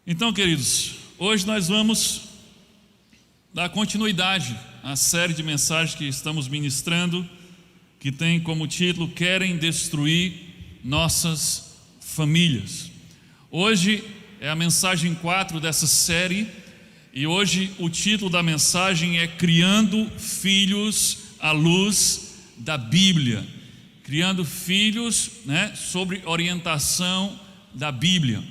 Então, queridos, hoje nós vamos dar continuidade à série de mensagens que estamos ministrando, que tem como título Querem Destruir Nossas Famílias. Hoje é a mensagem 4 dessa série, e hoje o título da mensagem é Criando Filhos à Luz da Bíblia. Criando filhos, sobre orientação da Bíblia.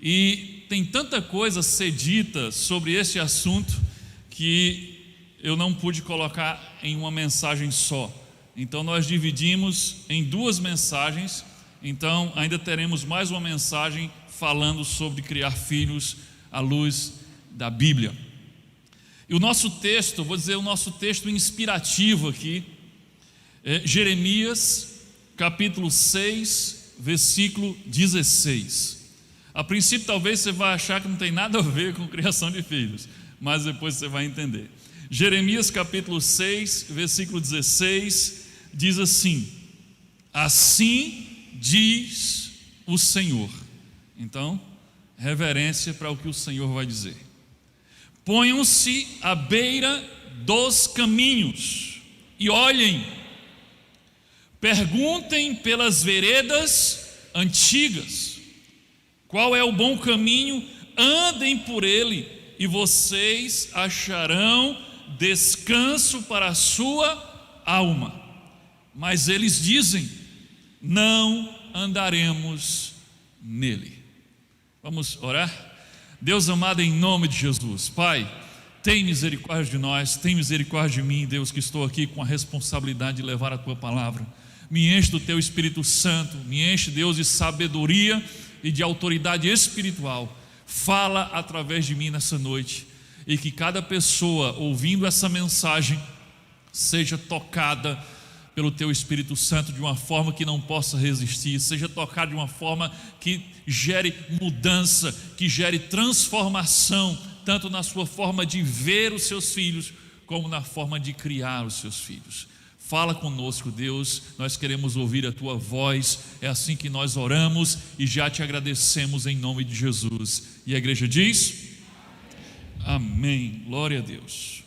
E tem tanta coisa a ser dita sobre esse assunto que eu não pude colocar em uma mensagem só. Então nós dividimos em 2 mensagens. Então ainda teremos mais uma mensagem falando sobre criar filhos à luz da Bíblia. E o nosso texto, vou dizer o nosso texto inspirativo aqui, é Jeremias capítulo 6, versículo 16. A princípio talvez você vai achar que não tem nada a ver com criação de filhos, mas depois você vai entender. Jeremias capítulo 6, versículo 16, diz assim: assim diz o Senhor. Então, reverência para o que o Senhor vai dizer. Ponham-se à beira dos caminhos e olhem, perguntem pelas veredas antigas, qual é o bom caminho, andem por ele, e vocês acharão descanso para a sua alma. Mas eles dizem: não andaremos nele. Vamos orar? Deus amado, em nome de Jesus, Pai, tem misericórdia de nós, tem misericórdia de mim, Deus, que estou aqui com a responsabilidade de levar a Tua palavra. Me enche do Teu Espírito Santo, me enche, Deus, de sabedoria e de autoridade espiritual. Fala através de mim nessa noite, e que cada pessoa ouvindo essa mensagem seja tocada pelo Teu Espírito Santo de uma forma que não possa resistir, seja tocada de uma forma que gere mudança, que gere transformação, tanto na sua forma de ver os seus filhos, como na forma de criar os seus filhos. Fala conosco, Deus, nós queremos ouvir a Tua voz, é assim que nós oramos e já Te agradecemos em nome de Jesus. E a igreja diz: amém, glória a Deus.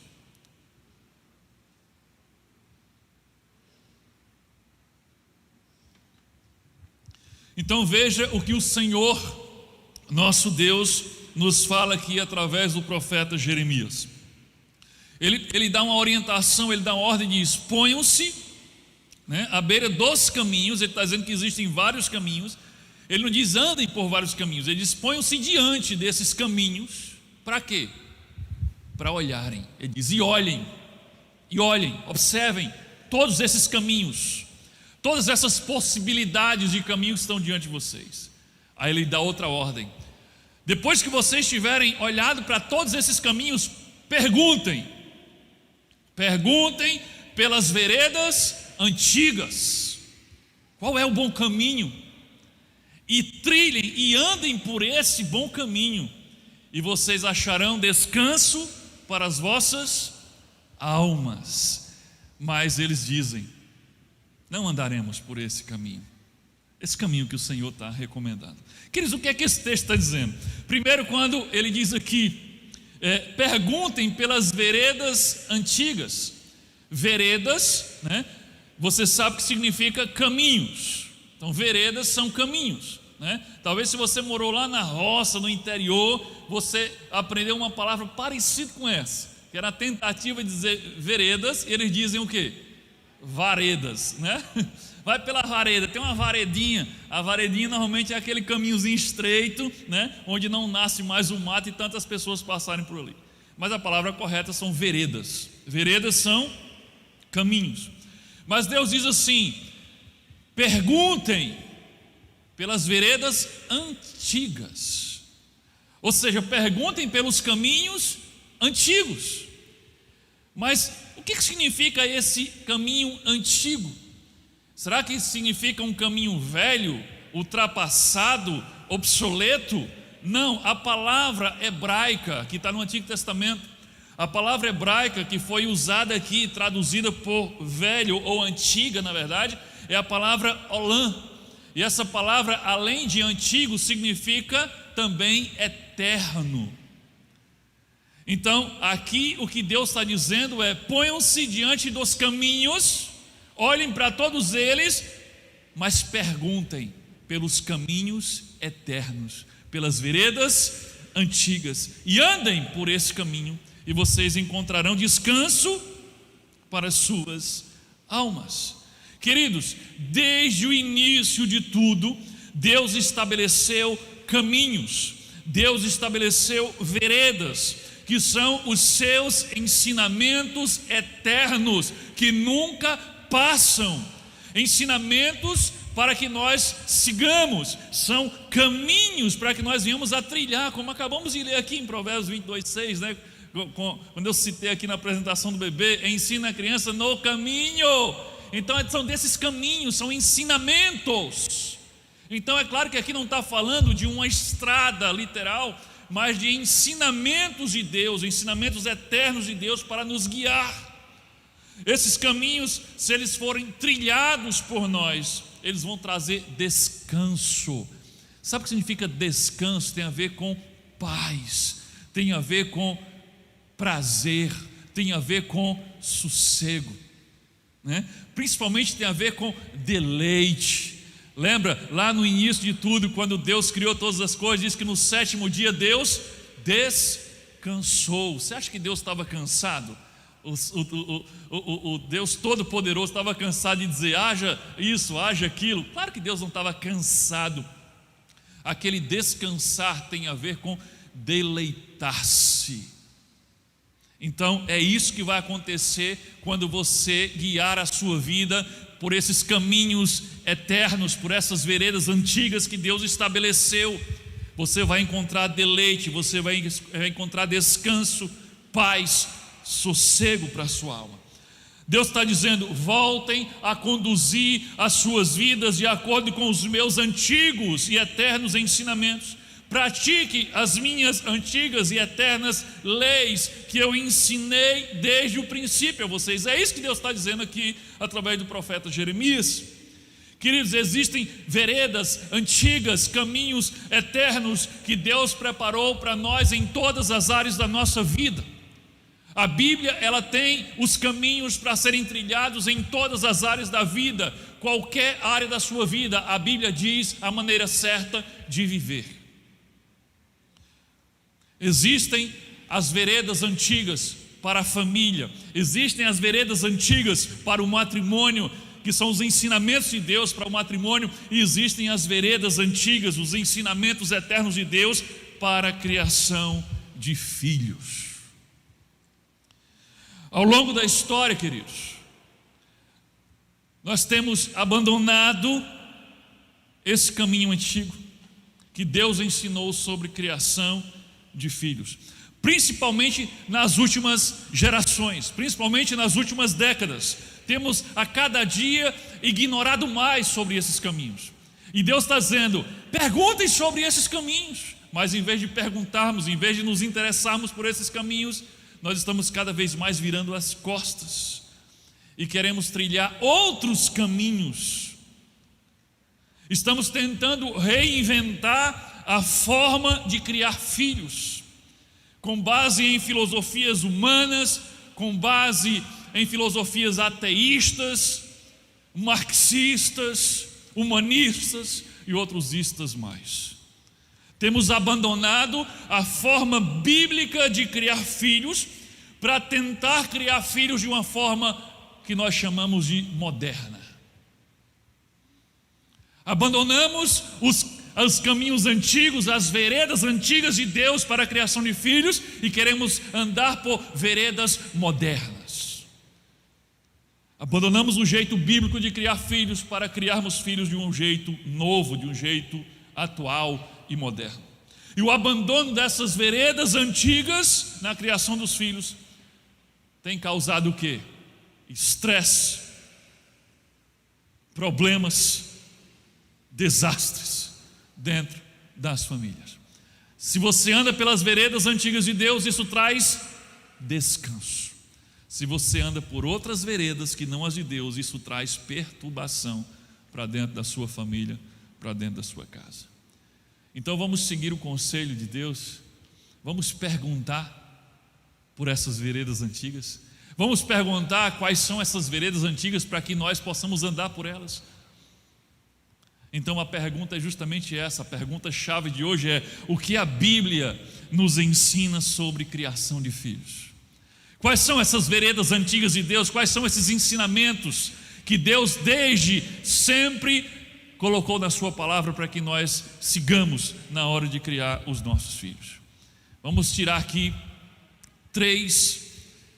Então veja o que o Senhor, nosso Deus, nos fala aqui através do profeta Jeremias. Ele dá uma orientação, ele dá uma ordem, diz: ponham-se à beira dos caminhos. Ele está dizendo que existem vários caminhos. Ele não diz andem por vários caminhos, ele diz ponham-se diante desses caminhos. Para quê? Para olharem. Ele diz: e olhem, observem todos esses caminhos, todas essas possibilidades de caminhos que estão diante de vocês. Aí ele dá outra ordem: depois que vocês tiverem olhado para todos esses caminhos, perguntem pelas veredas antigas, qual é o bom caminho, e trilhem e andem por esse bom caminho, e vocês acharão descanso para as vossas almas. Mas eles dizem: não andaremos por esse caminho que o Senhor está recomendando. Queridos, o que é que esse texto está dizendo? Primeiro, quando ele diz aqui, perguntem pelas veredas antigas. Veredas, você sabe que significa caminhos. Então veredas são caminhos, Talvez se você morou lá na roça, no interior, você aprendeu uma palavra parecida com essa, que era a tentativa de dizer veredas, e eles dizem o quê? Varedas, Vai pela vareda, tem uma varedinha. A varedinha normalmente é aquele caminhozinho estreito, onde não nasce mais o mato e tantas pessoas passarem por ali. Mas a palavra correta são veredas. Veredas são caminhos. Mas Deus diz assim: perguntem pelas veredas antigas. Ou seja, perguntem pelos caminhos antigos. Mas o que significa esse caminho antigo? Será que isso significa um caminho velho, ultrapassado, obsoleto? Não, a palavra hebraica que está no Antigo Testamento, a palavra hebraica que foi usada aqui, traduzida por velho ou antiga, na verdade, é a palavra olã. E essa palavra, além de antigo, significa também eterno. Então, aqui o que Deus está dizendo é: ponham-se diante dos caminhos, olhem para todos eles, mas perguntem pelos caminhos eternos, pelas veredas antigas, e andem por esse caminho, e vocês encontrarão descanso para as suas almas. Queridos, desde o início de tudo, Deus estabeleceu caminhos, Deus estabeleceu veredas, que são os seus ensinamentos eternos, que nunca passam, ensinamentos para que nós sigamos, são caminhos para que nós venhamos a trilhar, como acabamos de ler aqui em Provérbios 22:6, né? Quando eu citei aqui na apresentação do bebê, ensina a criança no caminho. Então são desses caminhos, são ensinamentos. Então é claro que aqui não está falando de uma estrada literal, mas de ensinamentos de Deus, ensinamentos eternos de Deus para nos guiar. Esses caminhos, se eles forem trilhados por nós, eles vão trazer descanso. Sabe o que significa descanso? Tem a ver com paz, tem a ver com prazer, tem a ver com sossego, né? Principalmente tem a ver com deleite. Lembra lá no início de tudo, quando Deus criou todas as coisas, diz que no sétimo dia Deus descansou. Você acha que Deus estava cansado? O Deus Todo-Poderoso estava cansado de dizer haja isso, haja aquilo? Claro que Deus não estava cansado. Aquele descansar tem a ver com deleitar-se. Então é isso que vai acontecer quando você guiar a sua vida por esses caminhos eternos, por essas veredas antigas que Deus estabeleceu. Você vai encontrar deleite, você vai encontrar descanso, paz, sossego para a sua alma. Deus está dizendo: voltem a conduzir as suas vidas de acordo com os meus antigos e eternos ensinamentos. Pratique as minhas antigas e eternas leis que eu ensinei desde o princípio a vocês. É isso que Deus está dizendo aqui através do profeta Jeremias. Queridos, existem veredas antigas, caminhos eternos que Deus preparou para nós em todas as áreas da nossa vida. A Bíblia, ela tem os caminhos para serem trilhados em todas as áreas da vida. Qualquer área da sua vida, a Bíblia diz a maneira certa de viver. Existem as veredas antigas para a família, existem as veredas antigas para o matrimônio, que são os ensinamentos de Deus para o matrimônio, e existem as veredas antigas, os ensinamentos eternos de Deus para a criação de filhos. Ao longo da história, queridos, nós temos abandonado esse caminho antigo que Deus ensinou sobre criação de filhos, principalmente nas últimas gerações, principalmente nas últimas décadas. Temos a cada dia ignorado mais sobre esses caminhos, e Deus está dizendo: perguntem sobre esses caminhos. Mas em vez de perguntarmos, em vez de nos interessarmos por esses caminhos, nós estamos cada vez mais virando as costas e queremos trilhar outros caminhos. Estamos tentando reinventar a forma de criar filhos, com base em filosofias humanas, com base em filosofias ateístas, marxistas, humanistas e outros istas mais. Temos abandonado a forma bíblica de criar filhos para tentar criar filhos de uma forma que nós chamamos de moderna. Abandonamos os caminhos antigos, as veredas antigas de Deus para a criação de filhos, e queremos andar por veredas modernas. Abandonamos o jeito bíblico de criar filhos para criarmos filhos de um jeito novo, de um jeito atual e moderno. E o abandono dessas veredas antigas na criação dos filhos tem causado o quê? Estresse, problemas, desastres dentro das famílias. Se você anda pelas veredas antigas de Deus, isso traz descanso. Se você anda por outras veredas que não as de Deus, isso traz perturbação para dentro da sua família, para dentro da sua casa. Então vamos seguir o conselho de Deus, vamos perguntar por essas veredas antigas, vamos perguntar quais são essas veredas antigas para que nós possamos andar por elas. Então a pergunta é justamente essa, a pergunta-chave de hoje é: o que a Bíblia nos ensina sobre criação de filhos? Quais são essas veredas antigas de Deus? Quais são esses ensinamentos que Deus desde sempre colocou na sua palavra para que nós sigamos na hora de criar os nossos filhos? Vamos tirar aqui 3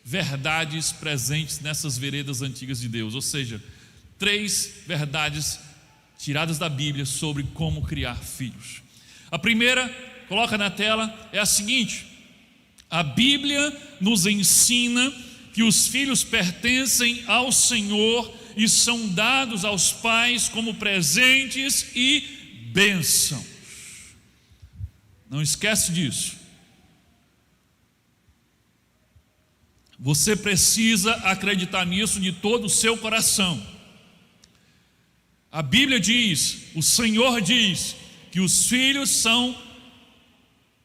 verdades presentes nessas veredas antigas de Deus, ou seja, 3 verdades tiradas da Bíblia sobre como criar filhos. A primeira, coloca na tela, é a seguinte: a Bíblia nos ensina que os filhos pertencem ao Senhor e são dados aos pais como presentes e bênçãos. Não esquece disso. Você precisa acreditar nisso de todo o seu coração. A Bíblia diz, o Senhor diz, que os filhos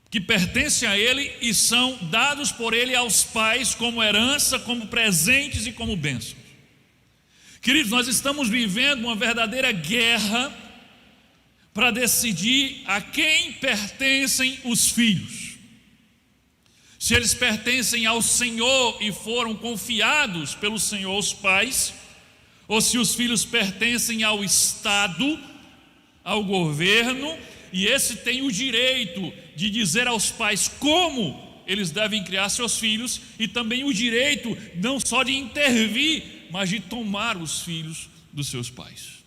que pertencem a Ele e são dados por Ele aos pais como herança, como presentes e como bênçãos. Queridos, nós estamos vivendo uma verdadeira guerra para decidir a quem pertencem os filhos. Se eles pertencem ao Senhor e foram confiados pelo Senhor aos pais, ou se os filhos pertencem ao Estado, ao governo, e esse tem o direito de dizer aos pais como eles devem criar seus filhos, e também o direito não só de intervir, mas de tomar os filhos dos seus pais.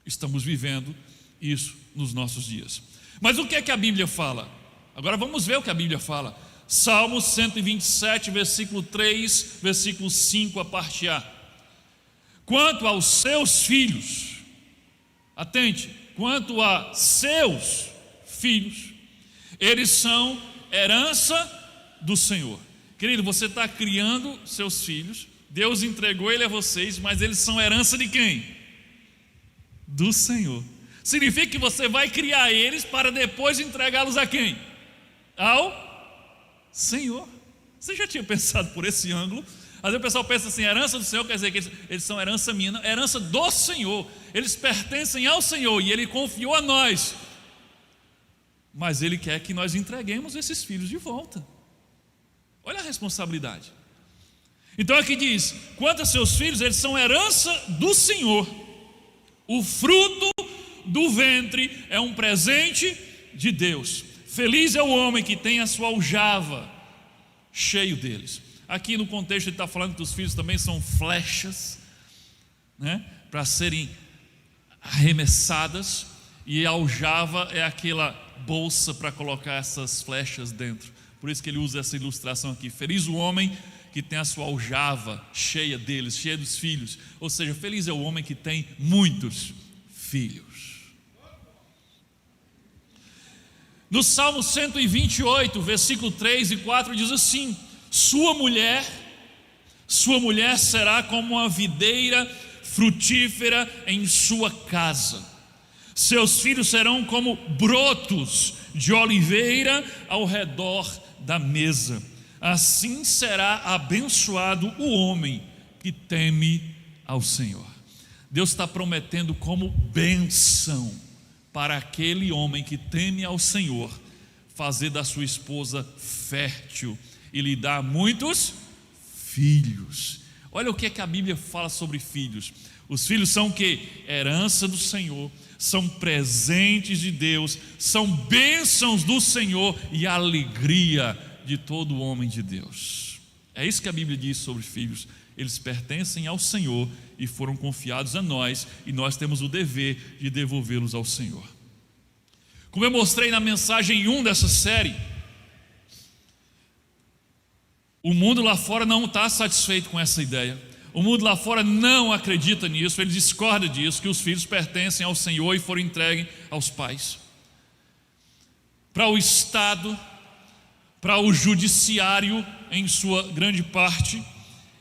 Estamos vivendo isso nos nossos dias. Mas o que é que a Bíblia fala? Agora vamos ver o que a Bíblia fala. Salmos 127, versículo 3, versículo 5, a parte A. Quanto aos seus filhos, atente, quanto a seus filhos, eles são herança do Senhor. Querido, você está criando seus filhos, Deus entregou ele a vocês, mas eles são herança de quem? Do Senhor. Significa que você vai criar eles para depois entregá-los a quem? Ao Senhor. Você já tinha pensado por esse ângulo? Às vezes o pessoal pensa assim, herança do Senhor quer dizer que eles são herança minha, não, herança do Senhor. Eles pertencem ao Senhor e Ele confiou a nós, mas Ele quer que nós entreguemos esses filhos de volta. Olha a responsabilidade. Então aqui diz, quanto a seus filhos, eles são herança do Senhor. O fruto do ventre é um presente de Deus. Feliz é o homem que tem a sua aljava cheio deles. Aqui no contexto ele está falando que os filhos também são flechas, né, para serem arremessadas, e a aljava é aquela bolsa para colocar essas flechas dentro. Por isso que ele usa essa ilustração aqui. Feliz o homem que tem a sua aljava cheia deles, cheia dos filhos. Ou seja, feliz é o homem que tem muitos filhos. No Salmo 128, versículo 3 e 4 diz assim: sua mulher será como uma videira frutífera em sua casa. Seus filhos serão como brotos de oliveira ao redor da mesa. Assim será abençoado o homem que teme ao Senhor. Deus está prometendo como bênção para aquele homem que teme ao Senhor, fazer da sua esposa fértil e lhe dar muitos filhos. Olha o que é que a Bíblia fala sobre filhos. Os filhos são o quê? Herança do Senhor, são presentes de Deus, são bênçãos do Senhor e alegria de todo homem de Deus. É isso que a Bíblia diz sobre filhos. Eles pertencem ao Senhor e foram confiados a nós, e nós temos o dever de devolvê-los ao Senhor. Como eu mostrei na mensagem 1 dessa série, o mundo lá fora não está satisfeito com essa ideia. O mundo lá fora não acredita nisso, ele discorda disso, que os filhos pertencem ao Senhor e foram entregues aos pais. Para o Estado, para o judiciário, em sua grande parte,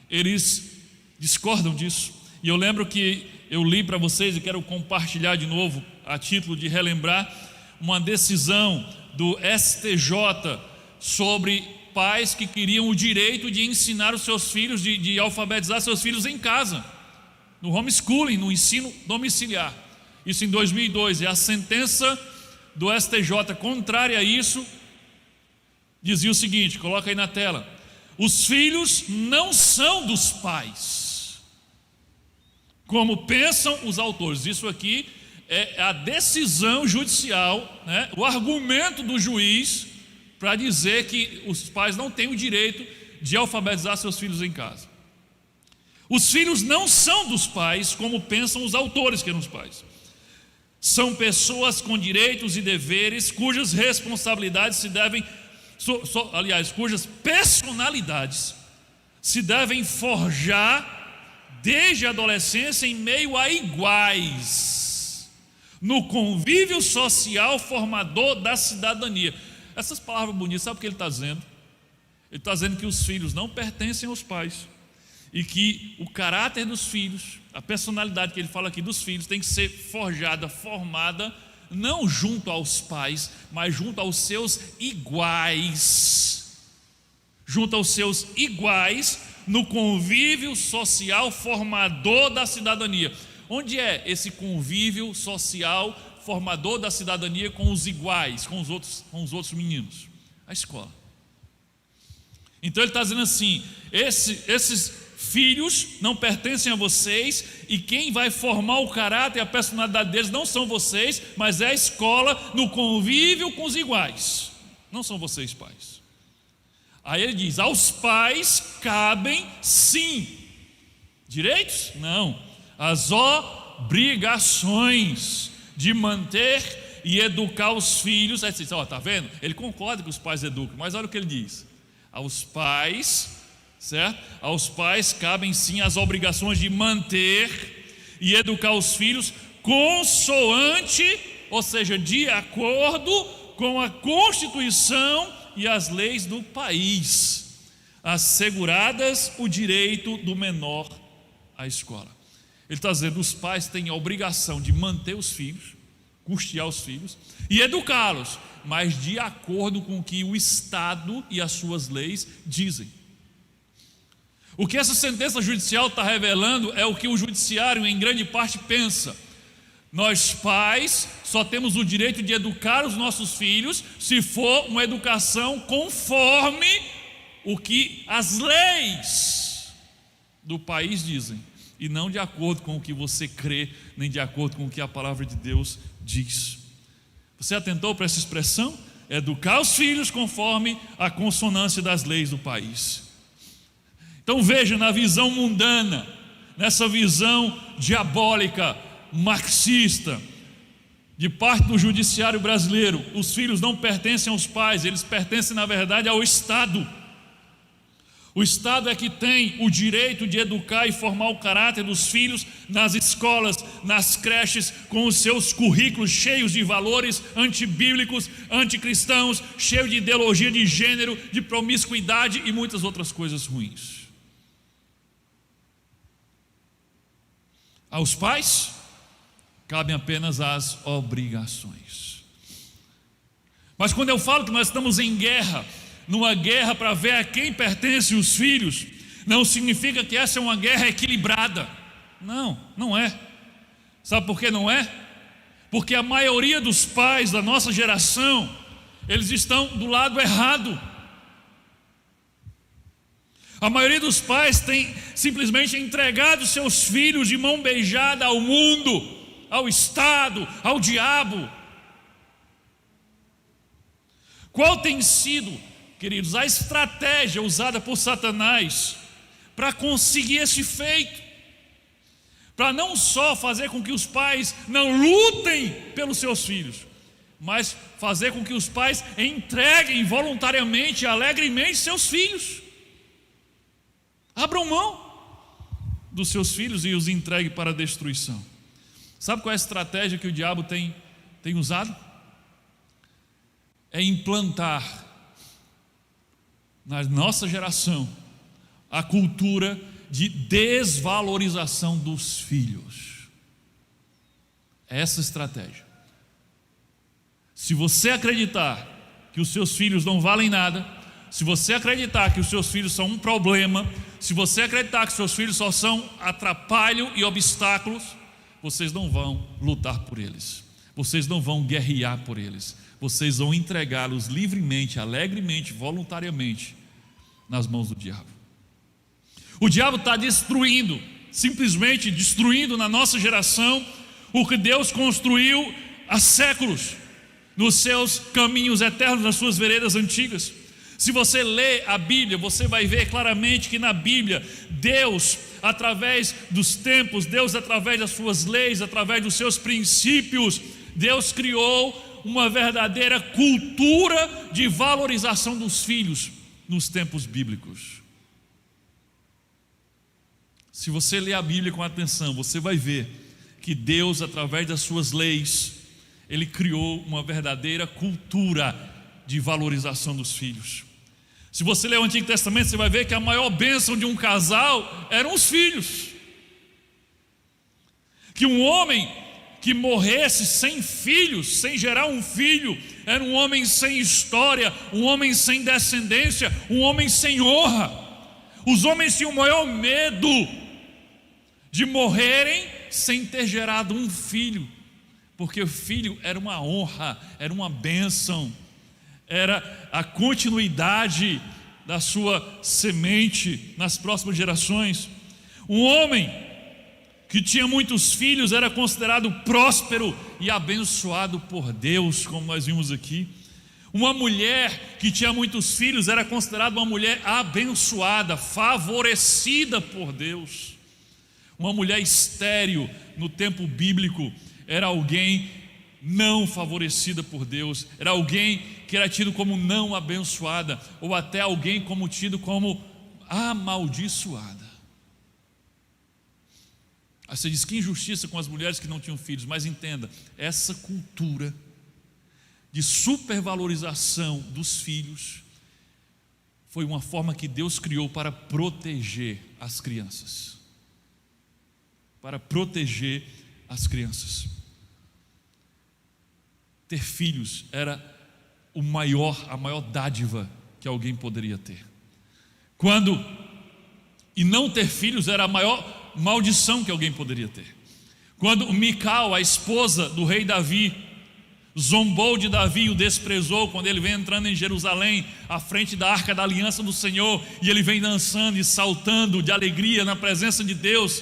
eles discordam disso. E eu lembro que eu li para vocês e quero compartilhar de novo, a título de relembrar, uma decisão do STJ sobre pais que queriam o direito de ensinar os seus filhos, de alfabetizar seus filhos em casa, no homeschooling, no ensino domiciliar. Isso em 2002, e a sentença do STJ contrária a isso dizia o seguinte, coloca aí na tela: os filhos não são dos pais, como pensam os autores. Isso aqui é a decisão judicial, né? O argumento do juiz para dizer que os pais não têm o direito de alfabetizar seus filhos em casa. Os filhos não são dos pais, como pensam os autores que eram os pais. São pessoas com direitos e deveres, cujas responsabilidades se devem, cujas personalidades se devem forjar desde a adolescência em meio a iguais, no convívio social formador da cidadania. Essas palavras bonitas, sabe o que ele está dizendo? Ele está dizendo que os filhos não pertencem aos pais, e que o caráter dos filhos, a personalidade que ele fala aqui dos filhos, tem que ser forjada, formada, não junto aos pais, mas junto aos seus iguais. Junto aos seus iguais, no convívio social formador da cidadania. Onde é esse convívio social formador da cidadania com os iguais, com os outros meninos? A escola. Então ele está dizendo assim: esses filhos não pertencem a vocês, e quem vai formar o caráter e a personalidade deles não são vocês, mas é a escola, no convívio com os iguais. Não são vocês, pais. Aí ele diz: aos pais cabem sim direitos? Não. As obrigações de manter e educar os filhos. Aí você diz: tá vendo? Ele concorda que os pais educam, mas olha o que ele diz: aos pais, certo? Aos pais cabem sim as obrigações de manter e educar os filhos consoante, ou seja, de acordo com a Constituição e as leis do país, asseguradas o direito do menor à escola. Ele está dizendo: os pais têm a obrigação de manter os filhos, custear os filhos e educá-los, mas de acordo com o que o Estado e as suas leis dizem. O que essa sentença judicial está revelando é o que o judiciário em grande parte pensa: nós pais só temos o direito de educar os nossos filhos se for uma educação conforme o que as leis do país dizem, e não de acordo com o que você crê, nem de acordo com o que a palavra de Deus diz. Você atentou para essa expressão? Educar os filhos conforme a consonância das leis do país. Então veja, na visão mundana, nessa visão diabólica, marxista, de parte do judiciário brasileiro, os filhos não pertencem aos pais, eles pertencem na verdade ao Estado. O Estado é que tem o direito de educar e formar o caráter dos filhos nas escolas, nas creches, com os seus currículos cheios de valores antibíblicos, anticristãos, cheios de ideologia de gênero, de promiscuidade e muitas outras coisas ruins. Aos pais cabem apenas as obrigações. Mas quando eu falo que nós estamos em guerra, numa guerra para ver a quem pertencem os filhos, não significa que essa é uma guerra equilibrada. Não, não é. Sabe por que não é? Porque a maioria dos pais da nossa geração, eles estão do lado errado. A maioria dos pais tem simplesmente entregado seus filhos de mão beijada ao mundo, ao Estado, ao diabo. Qual tem sido, queridos, a estratégia usada por Satanás para conseguir esse feito? Para não só fazer com que os pais não lutem pelos seus filhos, mas fazer com que os pais entreguem voluntariamente, alegremente seus filhos. Abram mão dos seus filhos e os entregue para a destruição. Sabe qual é a estratégia que o diabo tem usado? É implantar na nossa geração a cultura de desvalorização dos filhos. Essa estratégia. Se você acreditar que os seus filhos não valem nada, se você acreditar que os seus filhos são um problema, se você acreditar que os seus filhos só são atrapalho e obstáculos, vocês não vão lutar por eles, vocês não vão guerrear por eles, vocês vão entregá-los livremente, alegremente, voluntariamente nas mãos do diabo. O diabo está destruindo, simplesmente destruindo na nossa geração o que Deus construiu há séculos, nos seus caminhos eternos, nas suas veredas antigas. Se você lê a Bíblia, você vai ver claramente que na Bíblia, Deus, através dos tempos, Deus, através das suas leis, através dos seus princípios, Deus criou uma verdadeira cultura de valorização dos filhos nos tempos bíblicos. Se você ler a Bíblia com atenção, você vai ver que Deus, através das suas leis, Ele criou uma verdadeira cultura de valorização dos filhos. Se você ler o Antigo Testamento, você vai ver que a maior bênção de um casal eram os filhos. Que um homem que morresse sem filhos, sem gerar um filho, era um homem sem história, um homem sem descendência, um homem sem honra. Os homens tinham o maior medo de morrerem sem ter gerado um filho, porque o filho era uma honra, era uma bênção, era a continuidade da sua semente nas próximas gerações. Um homem que tinha muitos filhos era considerado próspero e abençoado por Deus, como nós vimos aqui. Uma mulher que tinha muitos filhos era considerada uma mulher abençoada, favorecida por Deus. Uma mulher estéril no tempo bíblico era alguém não favorecida por Deus, era alguém que era tido como não abençoada, ou até alguém como tido como amaldiçoada. Aí você diz, que injustiça com as mulheres que não tinham filhos. Mas entenda, essa cultura de supervalorização dos filhos foi uma forma que Deus criou para proteger as crianças. Para proteger as crianças. Ter filhos era a maior dádiva que alguém poderia ter. E não ter filhos era a maior maldição que alguém poderia ter. Quando Mical, a esposa do rei Davi, zombou de Davi e o desprezou, quando ele vem entrando em Jerusalém, à frente da arca da aliança do Senhor, e ele vem dançando e saltando de alegria na presença de Deus,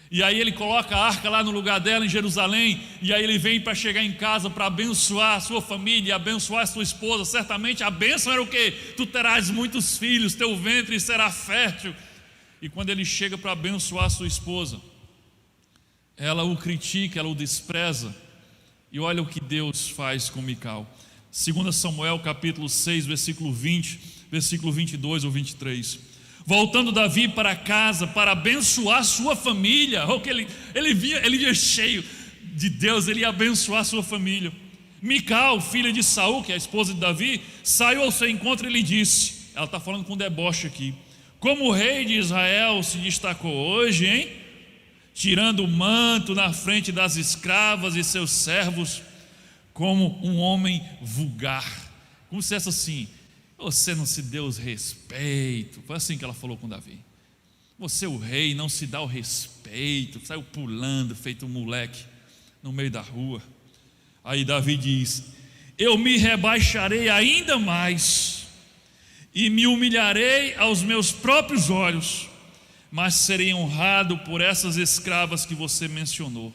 e aí ele coloca a arca lá no lugar dela em Jerusalém, e aí ele vem para chegar em casa para abençoar a sua família, abençoar a sua esposa. Certamente a bênção era o quê? Tu terás muitos filhos, teu ventre será fértil. E quando ele chega para abençoar a sua esposa, ela o critica, ela o despreza. E olha o que Deus faz com Mical. 2 Samuel capítulo 6, versículo 20, versículo 22 ou 23. Voltando Davi para casa para abençoar sua família. Ele via cheio de Deus, ele ia abençoar sua família. Mical, filha de Saul, que é a esposa de Davi, saiu ao seu encontro e lhe disse, ela está falando com deboche aqui, como o rei de Israel se destacou hoje, hein? Tirando o manto na frente das escravas e seus servos, como um homem vulgar. Como se fosse assim, você não se deu os respeito. Foi assim que ela falou com Davi. Você, o rei, não se dá o respeito. Saiu pulando, feito um moleque no meio da rua. Aí Davi diz, eu me rebaixarei ainda mais e me humilharei aos meus próprios olhos, mas serei honrado por essas escravas que você mencionou.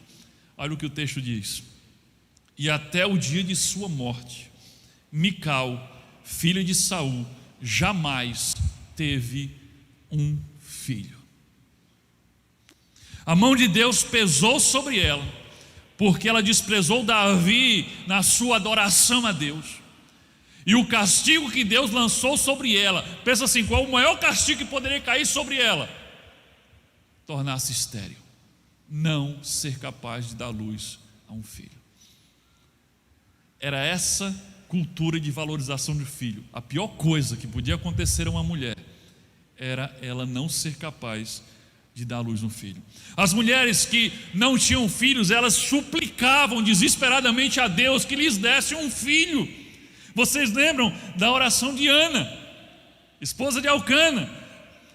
Olha o que o texto diz. E até o dia de sua morte, Mical, filha de Saul, jamais teve um filho. A mão de Deus pesou sobre ela, porque ela desprezou Davi na sua adoração a Deus. E o castigo que Deus lançou sobre ela, pensa assim, qual o maior castigo que poderia cair sobre ela? Tornar-se estéril, não ser capaz de dar luz a um filho. Era essa cultura de valorização do filho. A pior coisa que podia acontecer a uma mulher era ela não ser capaz de dar à luz um filho. As mulheres que não tinham filhos, elas suplicavam desesperadamente a Deus que lhes desse um filho. Vocês lembram da oração de Ana, esposa de Elcana?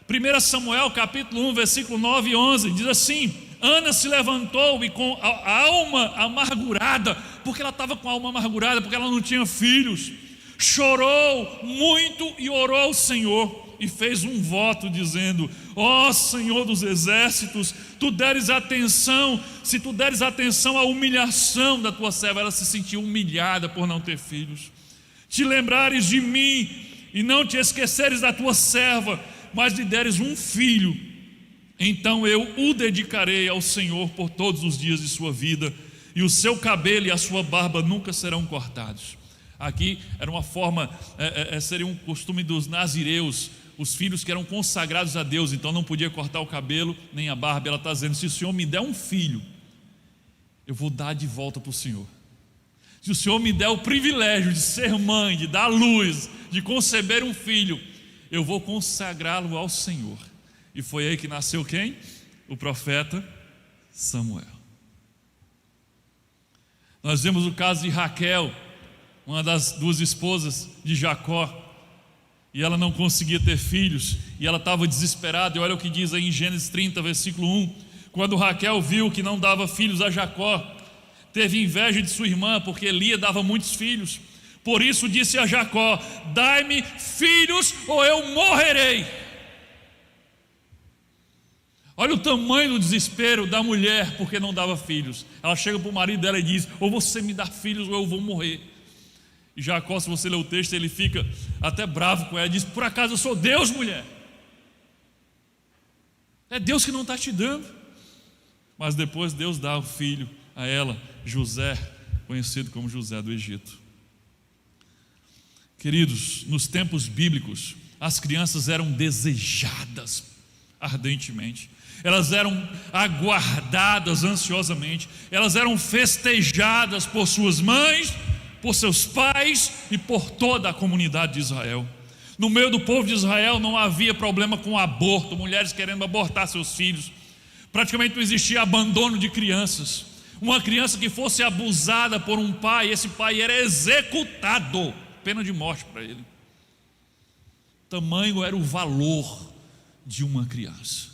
1 Samuel capítulo 1, versículo 9 e 11, diz assim: Ana se levantou e com a alma amargurada, porque ela estava com a alma amargurada, porque ela não tinha filhos, chorou muito e orou ao Senhor, e fez um voto dizendo: ó Senhor dos exércitos, tu deres atenção, se tu deres atenção à humilhação da tua serva. Ela se sentiu humilhada por não ter filhos. Te lembrares de mim e não te esqueceres da tua serva, mas lhe deres um filho, então eu o dedicarei ao Senhor por todos os dias de sua vida, e o seu cabelo e a sua barba nunca serão cortados. Aqui era uma forma, seria um costume dos nazireus, os filhos que eram consagrados a Deus, então não podia cortar o cabelo nem a barba. Ela está dizendo: se o Senhor me der um filho, eu vou dar de volta para o Senhor. Se o Senhor me der o privilégio de ser mãe, de dar luz, de conceber um filho, eu vou consagrá-lo ao Senhor. E foi aí que nasceu quem? O profeta Samuel. Nós vemos o caso de Raquel, uma das duas esposas de Jacó, e ela não conseguia ter filhos, e ela estava desesperada. E olha o que diz aí em Gênesis 30, versículo 1: quando Raquel viu que não dava filhos a Jacó, teve inveja de sua irmã, porque Lia dava muitos filhos. Por isso disse a Jacó: dai-me filhos ou eu morrerei. Olha o tamanho do desespero da mulher porque não dava filhos. Ela chega para o marido dela e diz: ou você me dá filhos ou eu vou morrer. E Jacó, se você ler o texto, ele fica até bravo com ela, diz: por acaso eu sou Deus, mulher? É Deus que não está te dando. Mas depois Deus dá o filho a ela, José, conhecido como José do Egito. Queridos, nos tempos bíblicos, as crianças eram desejadas ardentemente, elas eram aguardadas ansiosamente, elas eram festejadas por suas mães, por seus pais e por toda a comunidade de Israel. No meio do povo de Israel não havia problema com aborto, mulheres querendo abortar seus filhos. Praticamente não existia abandono de crianças. Uma criança que fosse abusada por um pai, esse pai era executado, pena de morte para ele. Tamanho era o valor de uma criança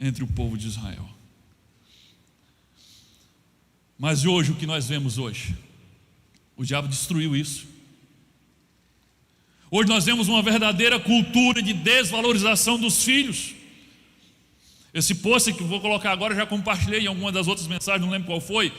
entre o povo de Israel. Mas hoje, o que nós vemos hoje? O diabo destruiu isso. Hoje nós vemos uma verdadeira cultura de desvalorização dos filhos. Esse post que eu vou colocar agora, já compartilhei em alguma das outras mensagens, não lembro qual foi,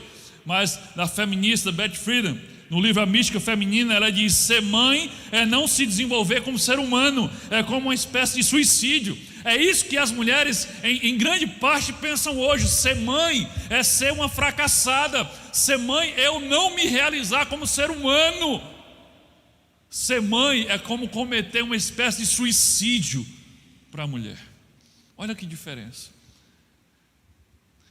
mas da feminista Beth Friedan, no livro A Mística Feminina, ela diz: ser mãe é não se desenvolver como ser humano, é como uma espécie de suicídio. É isso que as mulheres em grande parte pensam hoje. Ser mãe é ser uma fracassada. Ser mãe é eu não me realizar como ser humano. Ser mãe é como cometer uma espécie de suicídio para a mulher. Olha que diferença.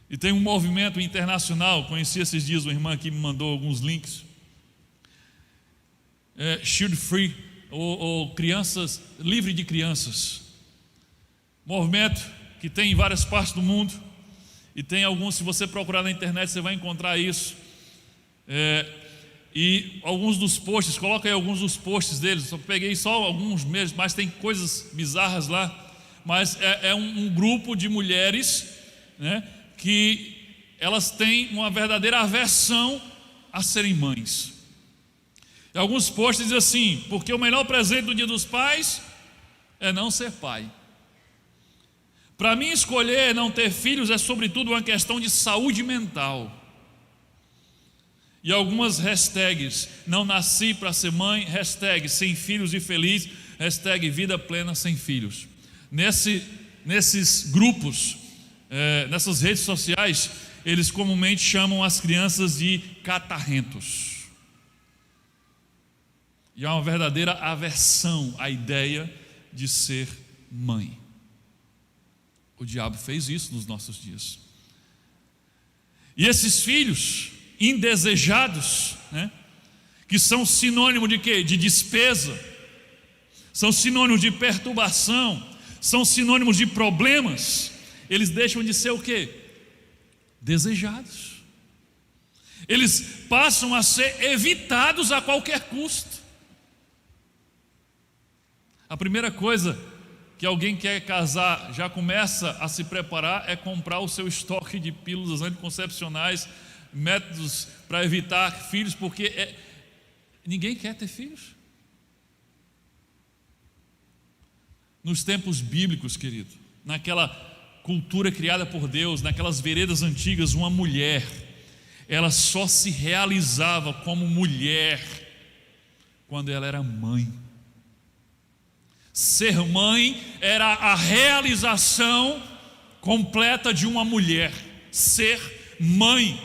E tem um movimento internacional, conheci esses dias uma irmã que me mandou alguns links, Shield Free, ou crianças, livre de crianças. Movimento que tem em várias partes do mundo, e tem alguns, se você procurar na internet você vai encontrar isso. E alguns dos posts, coloca aí alguns dos posts deles. Só peguei só alguns meses, mas tem coisas bizarras lá. Mas é um grupo de mulheres, né, que elas têm uma verdadeira aversão a serem mães. E alguns posts dizem assim: porque o melhor presente do Dia dos Pais é não ser pai. Para mim, escolher não ter filhos é sobretudo uma questão de saúde mental. E algumas hashtags: não nasci para ser mãe, hashtag sem filhos e feliz, hashtag vida plena sem filhos. Nesses grupos, nessas redes sociais, eles comumente chamam as crianças de catarrentos. E há uma verdadeira aversão à ideia de ser mãe. O diabo fez isso nos nossos dias. E esses filhos indesejados, né, que são sinônimo de quê? De despesa, são sinônimos de perturbação, são sinônimos de problemas, eles deixam de ser o quê? Desejados. Eles passam a ser evitados a qualquer custo. A primeira coisa que alguém que quer casar já começa a se preparar é comprar o seu estoque de pílulas anticoncepcionais, métodos para evitar filhos, porque ninguém quer ter filhos. Nos tempos bíblicos, querido, naquela cultura criada por Deus, naquelas veredas antigas, uma mulher, ela só se realizava como mulher quando ela era mãe. Ser mãe era a realização completa de uma mulher. Ser mãe.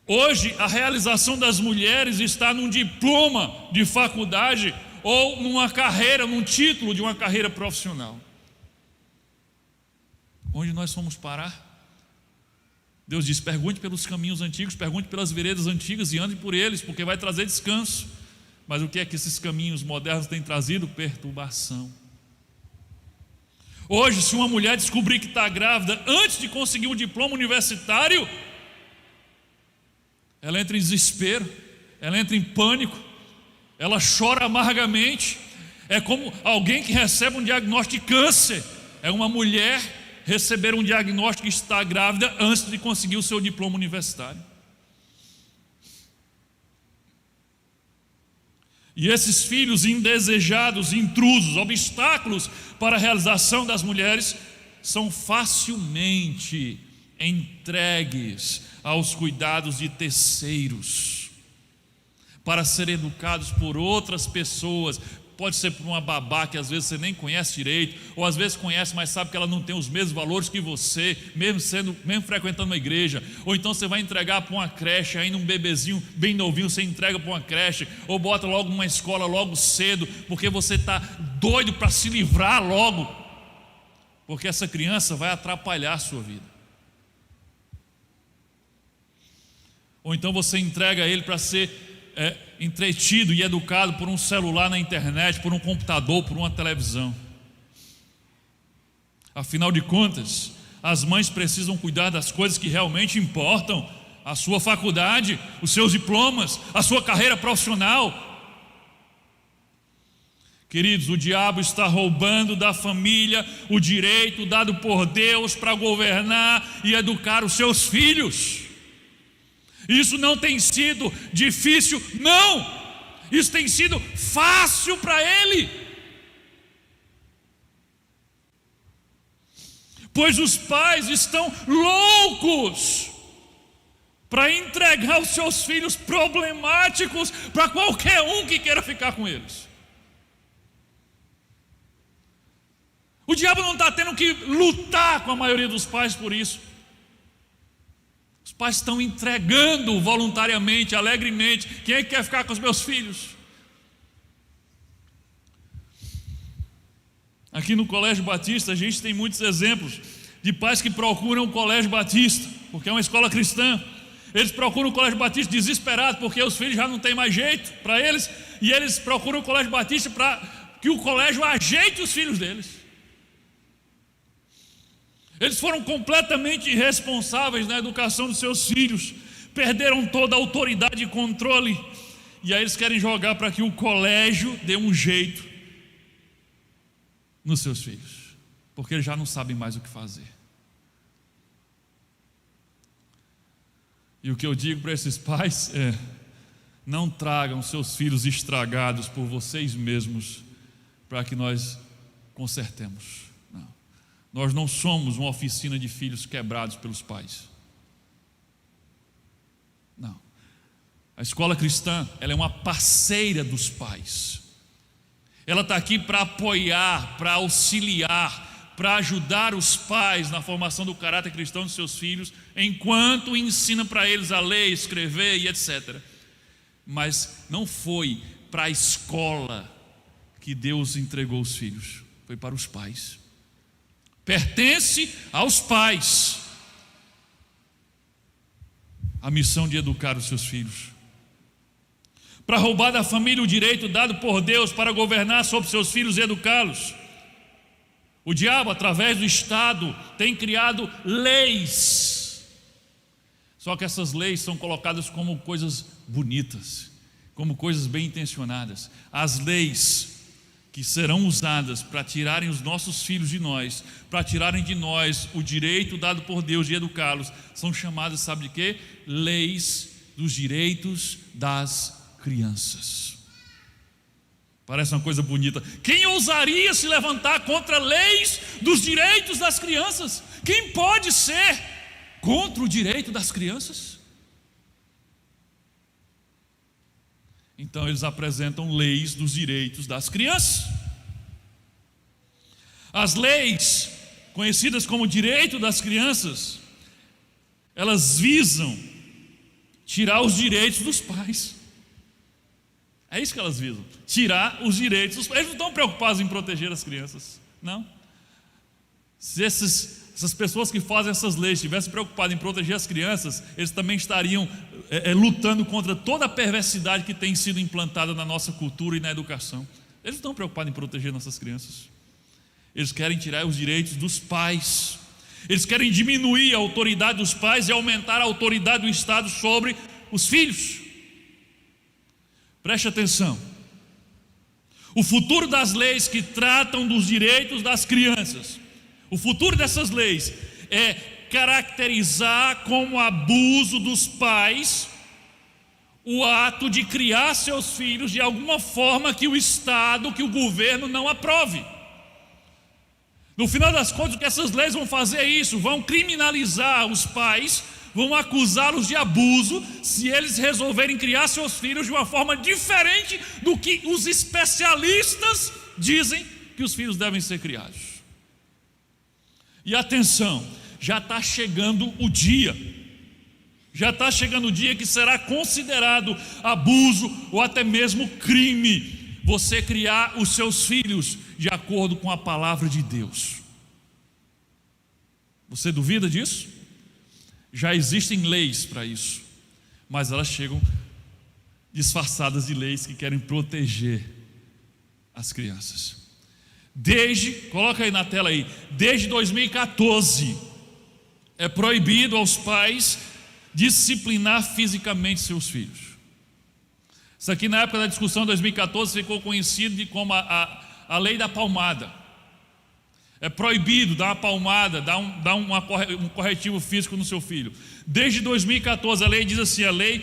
Hoje a realização das mulheres está num diploma de faculdade ou numa carreira, num título de uma carreira profissional. Onde nós fomos parar? Deus diz: pergunte pelos caminhos antigos, pergunte pelas veredas antigas e ande por eles, porque vai trazer descanso. Mas o que é que esses caminhos modernos têm trazido? Perturbação. Hoje, se uma mulher descobrir que está grávida antes de conseguir um diploma universitário, ela entra em desespero, ela entra em pânico, ela chora amargamente. É como alguém que recebe um diagnóstico de câncer. É uma mulher receber um diagnóstico que está grávida antes de conseguir o seu diploma universitário. E esses filhos indesejados, intrusos, obstáculos para a realização das mulheres, são facilmente entregues aos cuidados de terceiros, para serem educados por outras pessoas. Pode ser por uma babá que às vezes você nem conhece direito, ou às vezes conhece, mas sabe que ela não tem os mesmos valores que você, mesmo frequentando uma igreja. Ou então você vai entregar para uma creche, ainda um bebezinho bem novinho, você entrega para uma creche, ou bota logo numa escola logo cedo, porque você está doido para se livrar logo, porque essa criança vai atrapalhar a sua vida. Ou então você entrega ele para ser entretido e educado por um celular na internet, por um computador, por uma televisão. Afinal de contas, as mães precisam cuidar das coisas que realmente importam: a sua faculdade, os seus diplomas, a sua carreira profissional. Queridos, o diabo está roubando da família o direito dado por Deus para governar e educar os seus filhos. Isso não tem sido difícil, não. Isso tem sido fácil para ele. Pois os pais estão loucos para entregar os seus filhos problemáticos para qualquer um que queira ficar com eles. O diabo não está tendo que lutar com a maioria dos pais por isso. Os pais estão entregando voluntariamente, alegremente. Quem é que quer ficar com os meus filhos? Aqui no Colégio Batista a gente tem muitos exemplos de pais que procuram o Colégio Batista, porque é uma escola cristã. Eles procuram o Colégio Batista desesperados, porque os filhos já não têm mais jeito para eles, e eles procuram o Colégio Batista para que o colégio ajeite os filhos deles. Eles foram completamente irresponsáveis na educação dos seus filhos, perderam toda a autoridade e controle, e aí eles querem jogar para que o colégio dê um jeito nos seus filhos, porque eles já não sabem mais o que fazer. E o que eu digo para esses pais é: não tragam seus filhos estragados por vocês mesmos para que nós consertemos. Nós não somos uma oficina de filhos quebrados pelos pais. Não. A escola cristã, ela é uma parceira dos pais. Ela está aqui para apoiar, para auxiliar, para ajudar os pais na formação do caráter cristão dos seus filhos, enquanto ensina para eles a ler, escrever e etc. Mas não foi para a escola que Deus entregou os filhos, foi para os pais. Pertence aos pais a missão de educar os seus filhos. para roubar da família o direito dado por Deus para governar sobre seus filhos e educá-los. O diabo, através do Estado, tem criado leis. Só que essas leis são colocadas como coisas bonitas, como coisas bem intencionadas. As leis que serão usadas para tirarem os nossos filhos de nós, para tirarem de nós o direito dado por Deus de educá-los, são chamadas, sabe de quê? Leis dos direitos das crianças. Parece uma coisa bonita. Quem ousaria se levantar contra leis dos direitos das crianças? Quem pode ser contra o direito das crianças? Então eles apresentam leis dos direitos das crianças. As leis, conhecidas como direito das crianças, elas visam tirar os direitos dos pais. É isso que elas visam, tirar os direitos dos pais. Eles não estão preocupados em proteger as crianças, não. Se essas pessoas que fazem essas leis estivessem preocupadas em proteger as crianças, eles também estariam lutando contra toda a perversidade que tem sido implantada na nossa cultura e na educação. Eles não estão preocupados em proteger nossas crianças. Eles querem tirar os direitos dos pais. Eles querem diminuir a autoridade dos pais e aumentar a autoridade do Estado sobre os filhos. Preste atenção. O futuro das leis que tratam dos direitos das crianças, o futuro dessas leis é caracterizar como abuso dos pais o ato de criar seus filhos de alguma forma que o Estado, que o governo não aprove. No final das contas, o que essas leis vão fazer é isso: vão criminalizar os pais, vão acusá-los de abuso se eles resolverem criar seus filhos de uma forma diferente do que os especialistas dizem que os filhos devem ser criados. E atenção, já está chegando o dia que será considerado abuso ou até mesmo crime você criar os seus filhos de acordo com a palavra de Deus. Você duvida disso? Já existem leis para isso, mas elas chegam disfarçadas de leis que querem proteger as crianças. Coloca aí na tela aí, desde 2014 é proibido aos pais disciplinar fisicamente seus filhos. Isso aqui na época da discussão de 2014 ficou conhecido como a lei da palmada. É proibido dar uma palmada, dar um corretivo físico no seu filho. Desde 2014 a lei diz assim, a lei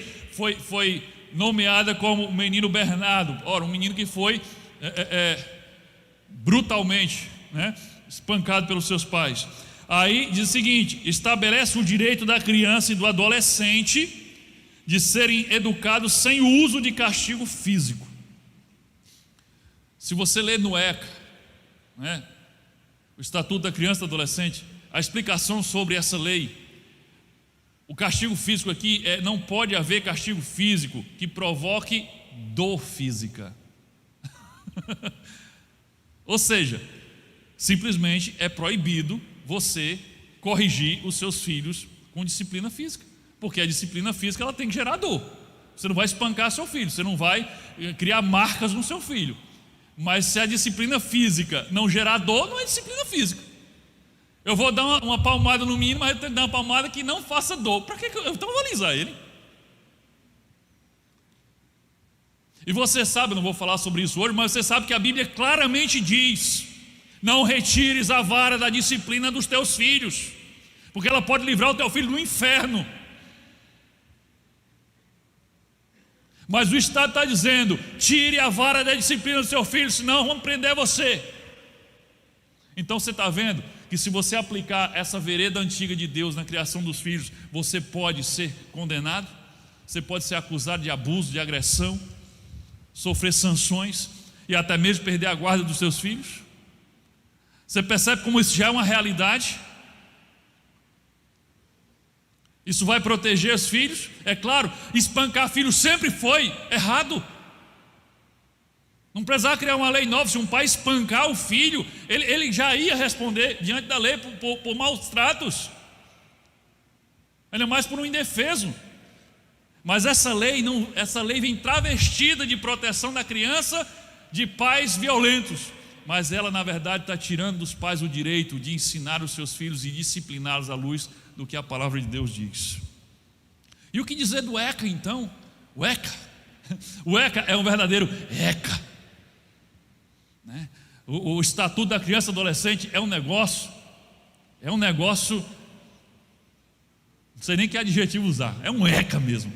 foi nomeada como o menino Bernardo. Ora, um menino que foi brutalmente, espancado pelos seus pais. Aí diz o seguinte: estabelece o direito da criança e do adolescente de serem educados sem o uso de castigo físico. Se você ler no ECA, o Estatuto da Criança e do Adolescente, a explicação sobre essa lei, o castigo físico aqui não pode haver castigo físico que provoque dor física. Ou seja, simplesmente é proibido você corrigir os seus filhos com disciplina física, porque a disciplina física ela tem que gerar dor. Você não vai espancar seu filho, você não vai criar marcas no seu filho. Mas se a disciplina física não gerar dor, não é disciplina física. Eu vou dar uma palmada no menino, mas eu tenho que dar uma palmada que não faça dor. Para que eu vou alisar ele? E você sabe, eu não vou falar sobre isso hoje, mas você sabe que a Bíblia claramente diz: não retires a vara da disciplina dos teus filhos, porque ela pode livrar o teu filho do inferno. Mas o Estado está dizendo: tire a vara da disciplina do seu filho, senão vamos prender você. Então você está vendo que se você aplicar essa vereda antiga de Deus na criação dos filhos, você pode ser condenado, você pode ser acusado de abuso, de agressão, sofrer sanções e até mesmo perder a guarda dos seus filhos. Você percebe como isso já é uma realidade? Isso vai proteger os filhos? É claro, espancar filhos sempre foi errado. Não precisava criar uma lei nova. Se um pai espancar o filho, ele já ia responder diante da lei por maus tratos, ainda mais por um indefeso. Mas essa lei vem travestida de proteção da criança de pais violentos, mas ela na verdade está tirando dos pais o direito de ensinar os seus filhos e discipliná-los à luz do que a palavra de Deus diz. E o que dizer do ECA então? O ECA é um verdadeiro ECA, né? O Estatuto da Criança e Adolescente é um negócio, não sei nem que adjetivo usar, é um ECA mesmo.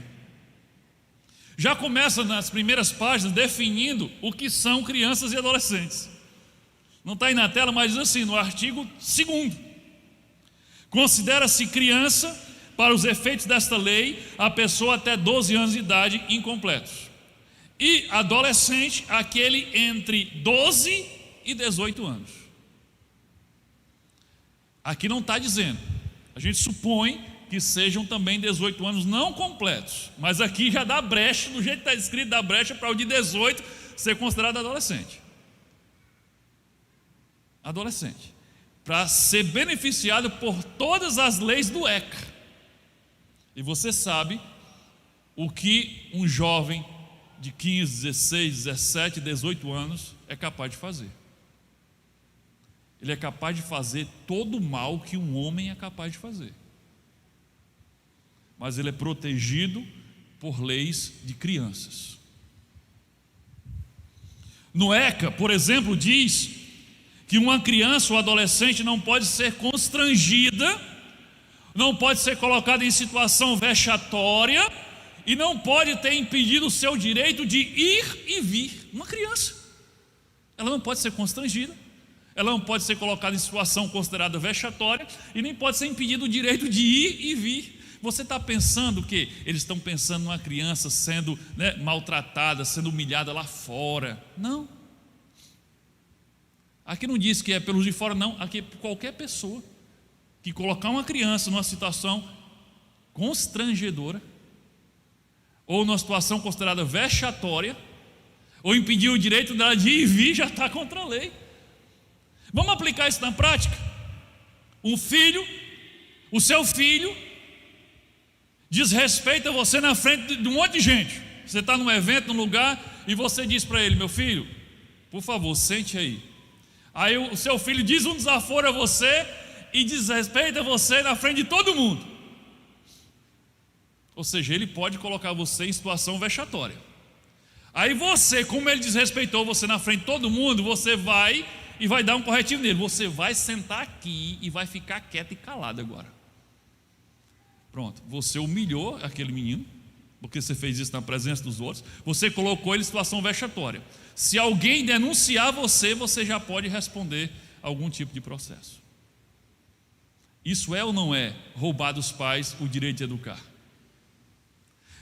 Já começa nas primeiras páginas definindo o que são crianças e adolescentes. Não está aí na tela, mas diz assim, no artigo 2º: considera-se criança, para os efeitos desta lei, a pessoa até 12 anos de idade incompletos, e adolescente, aquele entre 12 e 18 anos. Aqui não está dizendo, a gente supõe que sejam também 18 anos não completos, mas aqui já dá brecha, do jeito que está escrito, dá brecha para o de 18 ser considerado adolescente, para ser beneficiado por todas as leis do ECA. E você sabe o que um jovem de 15, 16, 17, 18 anos é capaz de fazer. Ele é capaz de fazer todo o mal que um homem é capaz de fazer, mas ele é protegido por leis de crianças. No ECA, por exemplo, diz que uma criança ou adolescente não pode ser constrangida, não pode ser colocada em situação vexatória e não pode ter impedido o seu direito de ir e vir. Uma criança, ela não pode ser constrangida, ela não pode ser colocada em situação considerada vexatória e nem pode ser impedido o direito de ir e vir. Você está pensando que eles estão pensando numa criança sendo, maltratada, sendo humilhada lá fora? Não. Aqui não diz que é pelos de fora, não. Aqui é qualquer pessoa que colocar uma criança numa situação constrangedora, ou numa situação considerada vexatória, ou impedir o direito dela de ir e vir, já está contra a lei. Vamos aplicar isso na prática? O seu filho desrespeita você na frente de um monte de gente. Você está num evento, num lugar, e você diz para ele: meu filho, por favor, sente aí. Aí o seu filho diz um desaforo a você e desrespeita você na frente de todo mundo. Ou seja, ele pode colocar você em situação vexatória. Aí você, como ele desrespeitou você na frente de todo mundo, você vai e vai dar um corretivo nele. Você vai sentar aqui e vai ficar quieto e calado agora. Pronto, você humilhou aquele menino, porque você fez isso na presença dos outros. Você colocou ele em situação vexatória. Se alguém denunciar você, você já pode responder algum tipo de processo. Isso é ou não é roubar dos pais o direito de educar?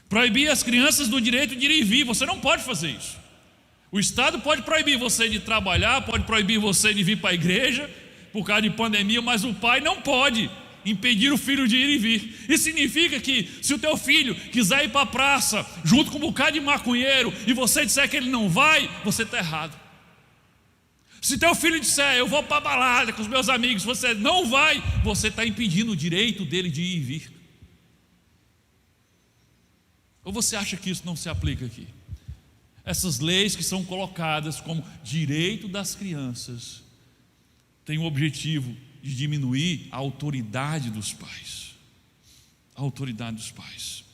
Proibir as crianças do direito de ir e vir, você não pode fazer isso. O Estado pode proibir você de trabalhar, pode proibir você de vir para a igreja por causa de pandemia, mas o pai não pode impedir o filho de ir e vir. Isso significa que se o teu filho quiser ir para a praça junto com um bocado de maconheiro e você disser que ele não vai, você está errado. Se teu filho disser: eu vou para a balada com os meus amigos, você não vai, você está impedindo o direito dele de ir e vir. Ou você acha que isso não se aplica aqui? Essas leis que são colocadas como direito das crianças têm o objetivo de diminuir a autoridade dos pais. A autoridade dos pais.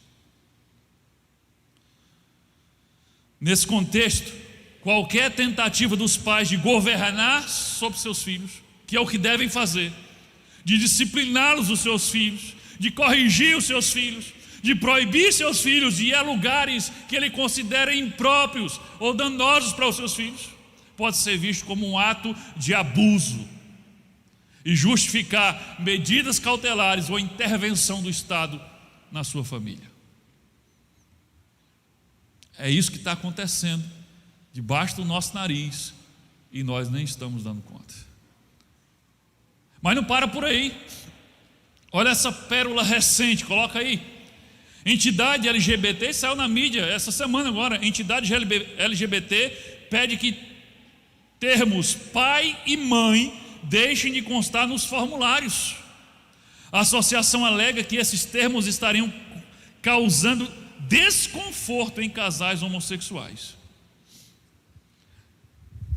Nesse contexto, qualquer tentativa dos pais de governar sobre seus filhos, que é o que devem fazer, de discipliná-los, os seus filhos, de corrigir os seus filhos, de proibir seus filhos de ir a lugares que ele considera impróprios ou danosos para os seus filhos, pode ser visto como um ato de abuso e justificar medidas cautelares ou intervenção do Estado na sua família. É isso que está acontecendo debaixo do nosso nariz e nós nem estamos dando conta. Mas não para por aí. Olha essa pérola recente, coloca aí. Entidade LGBT, saiu na mídia essa semana agora. Entidade LGBT pede que termos pai e mãe deixem de constar nos formulários. A associação alega que esses termos estariam causando desconforto em casais homossexuais.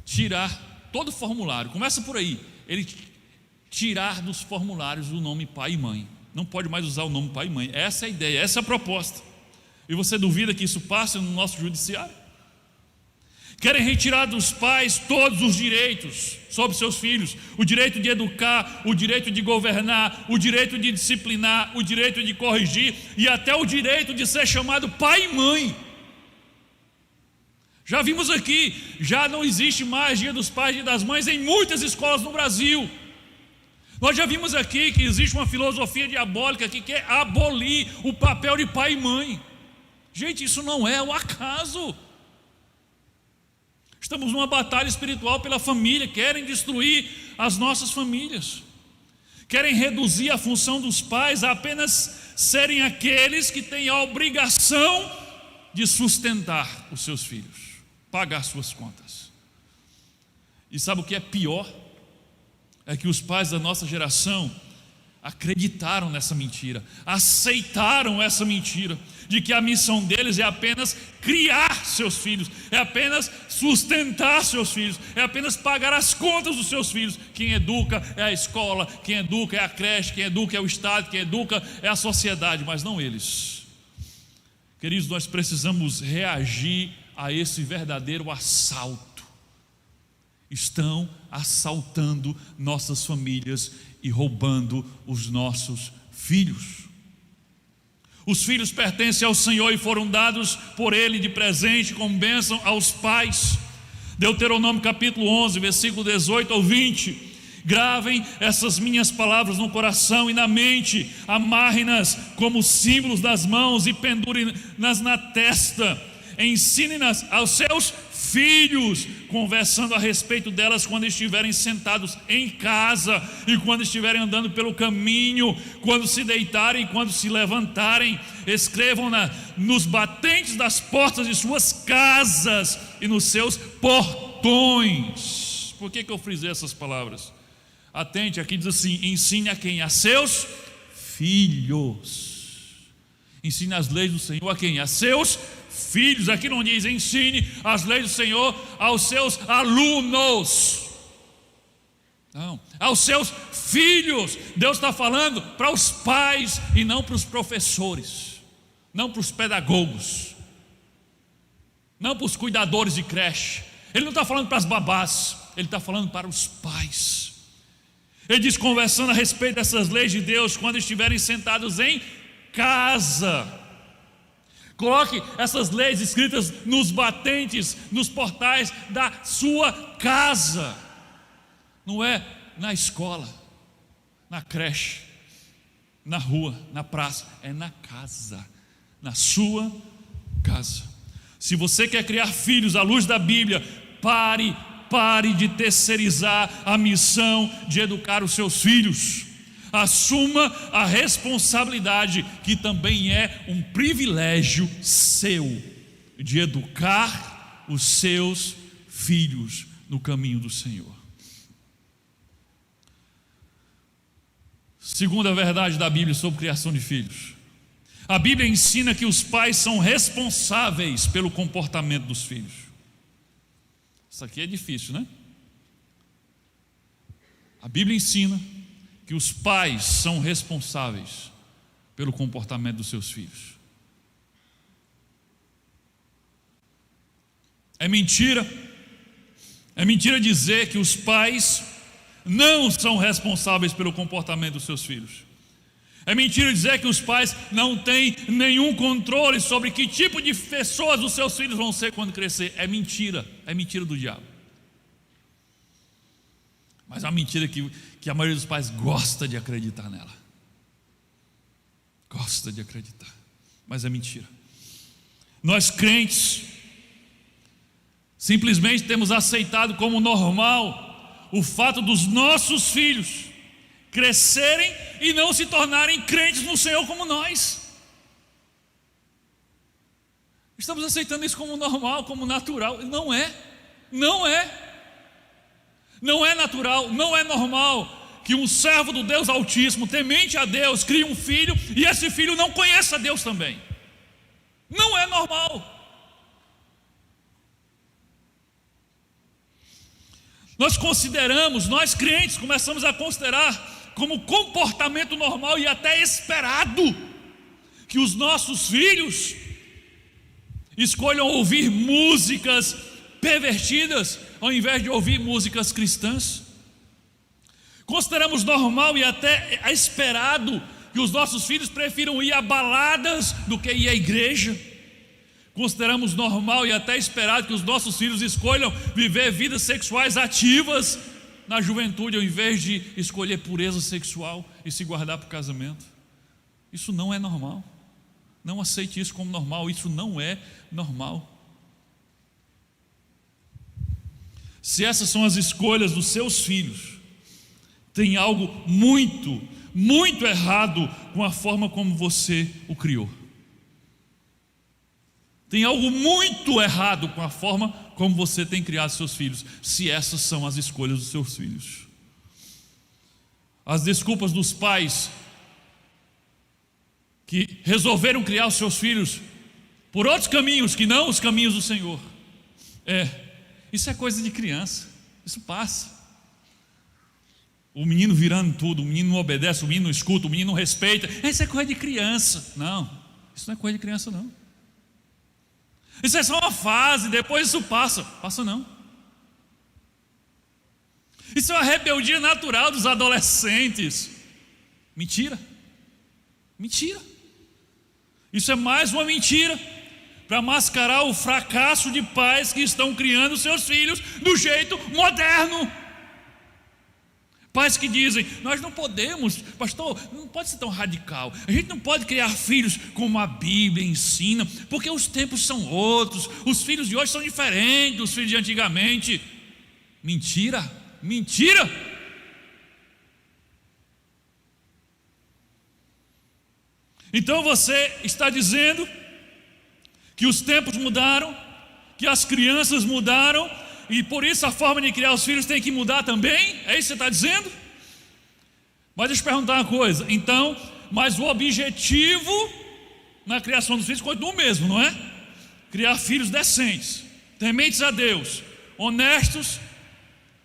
Tirar todo o formulário, começa por aí, ele tirar dos formulários o nome pai e mãe. Não pode mais usar o nome pai e mãe. Essa é a ideia, essa é a proposta. E você duvida que isso passe no nosso judiciário? Querem retirar dos pais todos os direitos sobre seus filhos: o direito de educar, o direito de governar, o direito de disciplinar, o direito de corrigir e até o direito de ser chamado pai e mãe. Já vimos aqui, já não existe mais Dia dos Pais e Dia das Mães em muitas escolas no Brasil. Nós já vimos aqui que existe uma filosofia diabólica que quer abolir o papel de pai e mãe. Gente, isso não é o acaso. Estamos numa batalha espiritual pela família. Querem destruir as nossas famílias, querem reduzir a função dos pais a apenas serem aqueles que têm a obrigação de sustentar os seus filhos, pagar suas contas. E sabe o que é pior? É que os pais da nossa geração acreditaram nessa mentira, aceitaram essa mentira, de que a missão deles é apenas criar seus filhos, é apenas sustentar seus filhos, é apenas pagar as contas dos seus filhos. Quem educa é a escola, quem educa é a creche, quem educa é o Estado, quem educa é a sociedade, mas não eles. Queridos, nós precisamos reagir a esse verdadeiro assalto. Estão assaltando nossas famílias e roubando os nossos filhos. Os filhos pertencem ao Senhor e foram dados por Ele de presente como bênção aos pais. Deuteronômio capítulo 11, versículo 18 ao 20. Gravem essas minhas palavras no coração e na mente, amarrem-nas como símbolos das mãos e pendurem-nas na testa. Ensinem-nas aos seus filhos, conversando a respeito delas quando estiverem sentados em casa e quando estiverem andando pelo caminho, quando se deitarem e quando se levantarem. Escrevam-na nos batentes das portas de suas casas e nos seus portões. Por que eu frisei essas palavras? Atente, aqui diz assim: ensine a quem? A seus filhos. Ensine as leis do Senhor a quem? A seus filhos. Aqui não diz ensine as leis do Senhor aos seus alunos, não, aos seus filhos. Deus está falando para os pais e não para os professores, não para os pedagogos, não para os cuidadores de creche. Ele não está falando para as babás, ele está falando para os pais. Ele diz: conversando a respeito dessas leis de Deus quando estiverem sentados em casa. Coloque essas leis escritas nos batentes, nos portais da sua casa. Não é na escola, na creche, na rua, na praça, é na casa, na sua casa. Se você quer criar filhos à luz da Bíblia, pare de terceirizar a missão de educar os seus filhos. Assuma a responsabilidade, que também é um privilégio seu, de educar os seus filhos no caminho do Senhor. Segunda verdade da Bíblia sobre criação de filhos: a Bíblia ensina que os pais são responsáveis pelo comportamento dos filhos. Isso aqui é difícil, né? A Bíblia ensina que os pais são responsáveis pelo comportamento dos seus filhos. É mentira dizer que os pais não são responsáveis pelo comportamento dos seus filhos. É mentira dizer que os pais não têm nenhum controle sobre que tipo de pessoas os seus filhos vão ser quando crescer. É mentira do diabo. Mas é uma mentira que a maioria dos pais gosta de acreditar nela. Gosta de acreditar, mas é mentira. Nós crentes simplesmente temos aceitado como normal o fato dos nossos filhos crescerem e não se tornarem crentes no Senhor como nós. Estamos aceitando isso como normal, como natural. Não é natural, não é normal que um servo do Deus Altíssimo, temente a Deus, crie um filho e esse filho não conheça Deus também. Não é normal. Nós crentes, começamos a considerar como comportamento normal e até esperado que os nossos filhos escolham ouvir músicas pervertidas ao invés de ouvir músicas cristãs. Consideramos normal e até esperado que os nossos filhos prefiram ir a baladas do que ir à igreja. Consideramos normal e até esperado que os nossos filhos escolham viver vidas sexuais ativas na juventude, ao invés de escolher pureza sexual e se guardar para o casamento. Isso não é normal. Não aceite isso como normal. Isso não é normal. Se essas são as escolhas dos seus filhos, tem algo muito, muito errado com a forma como você o criou. Tem algo muito errado com a forma como você tem criado seus filhos, se essas são as escolhas dos seus filhos. As desculpas dos pais que resolveram criar os seus filhos por outros caminhos que não os caminhos do Senhor. Isso é coisa de criança, isso passa. O menino virando tudo, o menino não obedece, o menino não escuta, o menino não respeita. Isso é coisa de criança. Não, isso não é coisa de criança não. Isso é só uma fase, depois isso passa. Passa não. Isso é uma rebeldia natural dos adolescentes. Mentira. Mentira. Isso é mais uma mentira para mascarar o fracasso de pais que estão criando seus filhos do jeito moderno. Pais que dizem: nós não podemos, pastor, não pode ser tão radical. A gente não pode criar filhos como a Bíblia ensina, porque os tempos são outros. Os filhos de hoje são diferentes dos filhos de antigamente. Mentira, mentira. Então você está dizendo que os tempos mudaram, que as crianças mudaram, e por isso a forma de criar os filhos tem que mudar também? É isso que você está dizendo? Mas deixa eu perguntar uma coisa. Então, mas o objetivo na criação dos filhos continua o mesmo, não é? Criar filhos decentes, tementes a Deus, honestos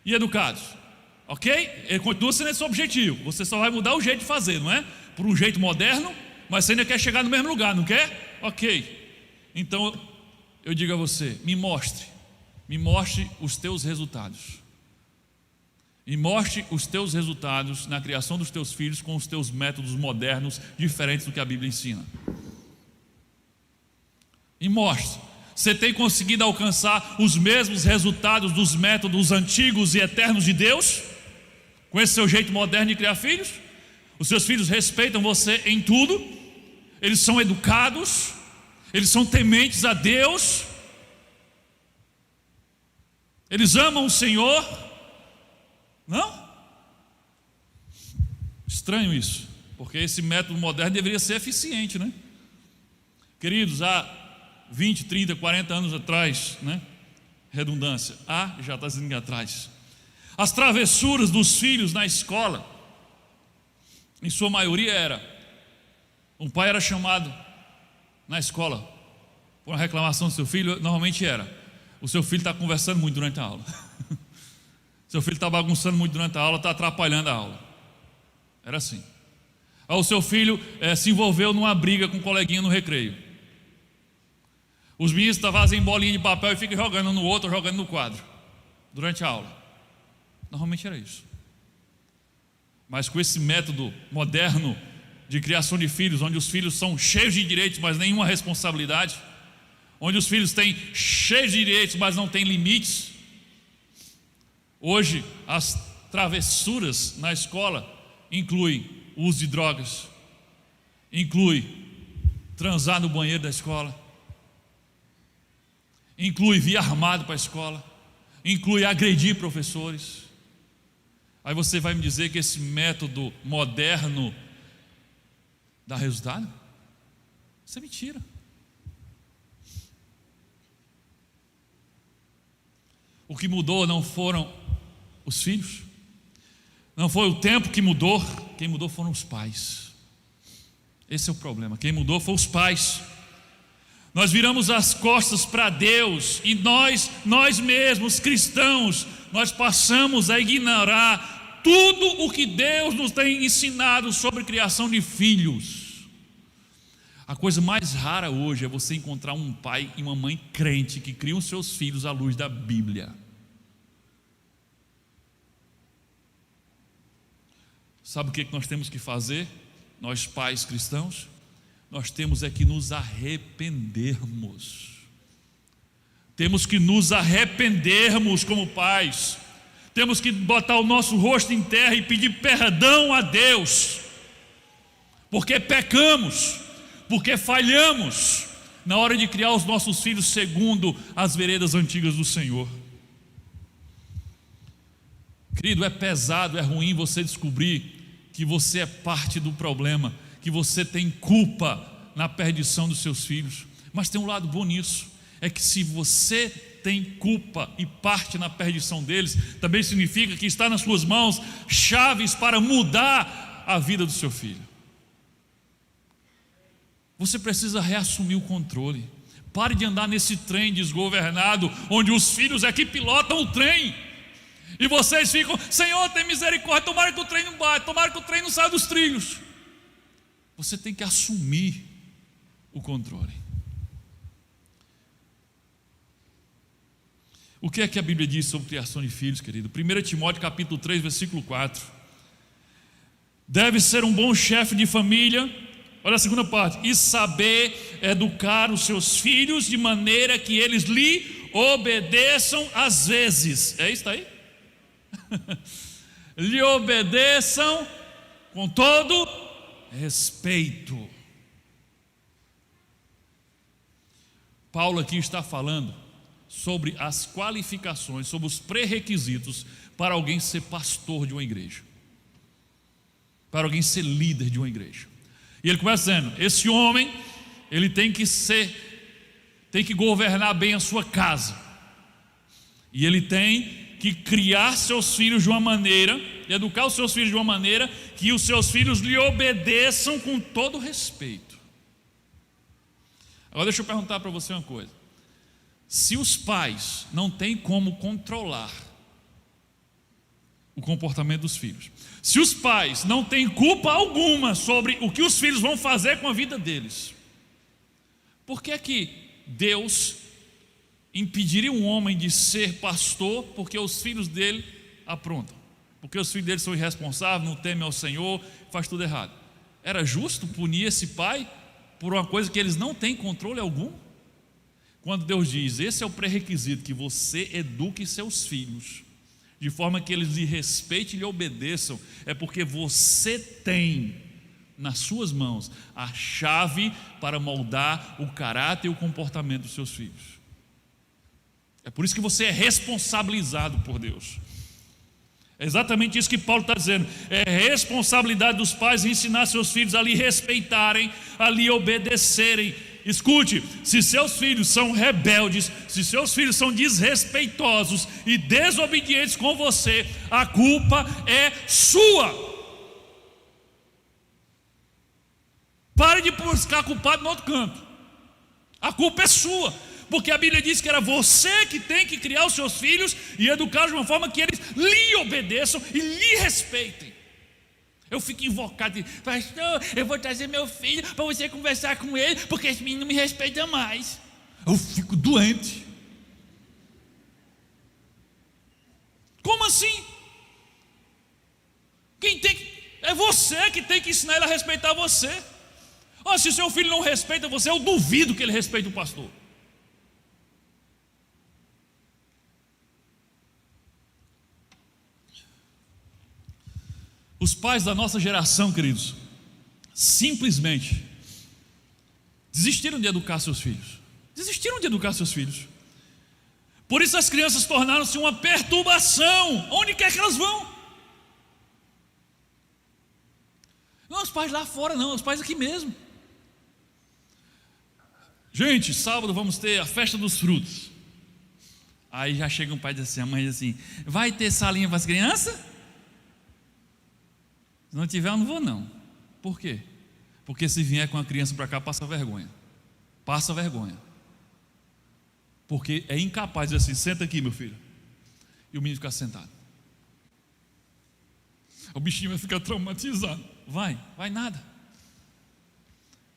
e educados. Ok? Ele continua sendo esse o objetivo. Você só vai mudar o jeito de fazer, não é? Por um jeito moderno, mas você ainda quer chegar no mesmo lugar, não quer? Ok. Então, eu digo a você: me mostre os teus resultados. E mostre os teus resultados na criação dos teus filhos com os teus métodos modernos, diferentes do que a Bíblia ensina. E mostre. Você tem conseguido alcançar os mesmos resultados dos métodos antigos e eternos de Deus? Com esse seu jeito moderno de criar filhos? Os seus filhos respeitam você em tudo? Eles são educados? Eles são tementes a Deus? Eles amam o Senhor? Não? Estranho isso, porque esse método moderno deveria ser eficiente, né? Queridos, há 20, 30, 40 anos atrás, né? Redundância, já está dizendo que atrás. As travessuras dos filhos na escola, em sua maioria um pai era chamado na escola por uma reclamação do seu filho. Normalmente o seu filho está conversando muito durante a aula. Seu filho está bagunçando muito durante a aula, está atrapalhando a aula. Era assim. O seu filho se envolveu numa briga com um coleguinha no recreio. Os meninos fazem bolinha de papel e ficam jogando no outro, jogando no quadro, durante a aula. Normalmente era isso. Mas com esse método moderno de criação de filhos, onde os filhos são cheios de direitos, mas nenhuma responsabilidade, onde os filhos têm cheios de direitos, mas não têm limites. Hoje, as travessuras na escola incluem o uso de drogas, inclui transar no banheiro da escola, inclui vir armado para a escola, inclui agredir professores. Aí você vai me dizer que esse método moderno dá resultado? Isso é mentira. O que mudou não foram os filhos, não foi o tempo que mudou, quem mudou foram os pais. Esse é o problema. Quem mudou foram os pais. Nós viramos as costas para Deus e nós mesmos, cristãos, nós passamos a ignorar tudo o que Deus nos tem ensinado sobre criação de filhos. A coisa mais rara hoje é você encontrar um pai e uma mãe crente que criam seus filhos à luz da Bíblia. Sabe o que nós temos que fazer? Nós pais cristãos, nós temos é que nos arrependermos. Temos que nos arrependermos como pais. Temos que botar o nosso rosto em terra e pedir perdão a Deus, porque pecamos, porque falhamos na hora de criar os nossos filhos segundo as veredas antigas do Senhor. Querido, é pesado, é ruim você descobrir que você é parte do problema, que você tem culpa na perdição dos seus filhos. Mas tem um lado bom nisso, é que se você tem culpa e parte na perdição deles, também significa que está nas suas mãos chaves para mudar a vida do seu filho. Você precisa reassumir o controle. Pare de andar nesse trem desgovernado, onde os filhos é que pilotam o trem, e vocês ficam: Senhor, tem misericórdia, tomara que o trem não bate, tomara que o trem não saia dos trilhos. Você tem que assumir o controle. O que é que a Bíblia diz sobre criação de filhos, querido? 1 Timóteo capítulo 3, versículo 4. Deve ser um bom chefe de família, olha a segunda parte, e saber educar os seus filhos de maneira que eles lhe obedeçam às vezes. É isso aí? Lhe obedeçam com todo respeito. Paulo aqui está falando sobre as qualificações, sobre os pré-requisitos para alguém ser pastor de uma igreja, para alguém ser líder de uma igreja. E ele começa dizendo: esse homem, ele tem que governar bem a sua casa, e ele tem que criar seus filhos de uma maneira, educar os seus filhos de uma maneira que os seus filhos lhe obedeçam com todo respeito. Agora deixa eu perguntar para você uma coisa: se os pais não têm como controlar o comportamento dos filhos, se os pais não têm culpa alguma sobre o que os filhos vão fazer com a vida deles, por que é que Deus impediria um homem de ser pastor porque os filhos dele aprontam, porque os filhos dele são irresponsáveis, não temem ao Senhor, faz tudo errado? Era justo punir esse pai por uma coisa que eles não têm controle algum? Quando Deus diz: esse é o pré-requisito, que você eduque seus filhos de forma que eles lhe respeitem e lhe obedeçam, é porque você tem nas suas mãos a chave para moldar o caráter e o comportamento dos seus filhos. É por isso que você é responsabilizado por Deus. É exatamente isso que Paulo está dizendo. É responsabilidade dos pais ensinar seus filhos a lhe respeitarem, a lhe obedecerem. Escute, se seus filhos são rebeldes, se seus filhos são desrespeitosos e desobedientes com você, a culpa é sua. Pare de buscar culpado no outro canto. A culpa é sua, porque a Bíblia diz que era você que tem que criar os seus filhos e educar de uma forma que eles lhe obedeçam e lhe respeitem. Eu fico invocado: pastor, eu vou trazer meu filho para você conversar com ele, porque esse menino não me respeita mais. Eu fico doente. Como assim? É você que tem que ensinar ele a respeitar você. Se o seu filho não respeita você, eu duvido que ele respeite o pastor. Os pais da nossa geração, queridos, simplesmente desistiram de educar seus filhos. Desistiram de educar seus filhos. Por isso as crianças tornaram-se uma perturbação onde quer que elas vão. Não os pais lá fora não, os pais aqui mesmo. Gente, sábado vamos ter a festa dos frutos. Aí já chega um pai e diz assim, a mãe diz assim: vai ter salinha para as crianças? Se não tiver, eu não vou não. Por quê? Porque se vier com a criança para cá, passa vergonha. Passa vergonha. Porque é incapaz de dizer assim: senta aqui, meu filho. E o menino ficar sentado. O bichinho vai ficar traumatizado. Vai nada.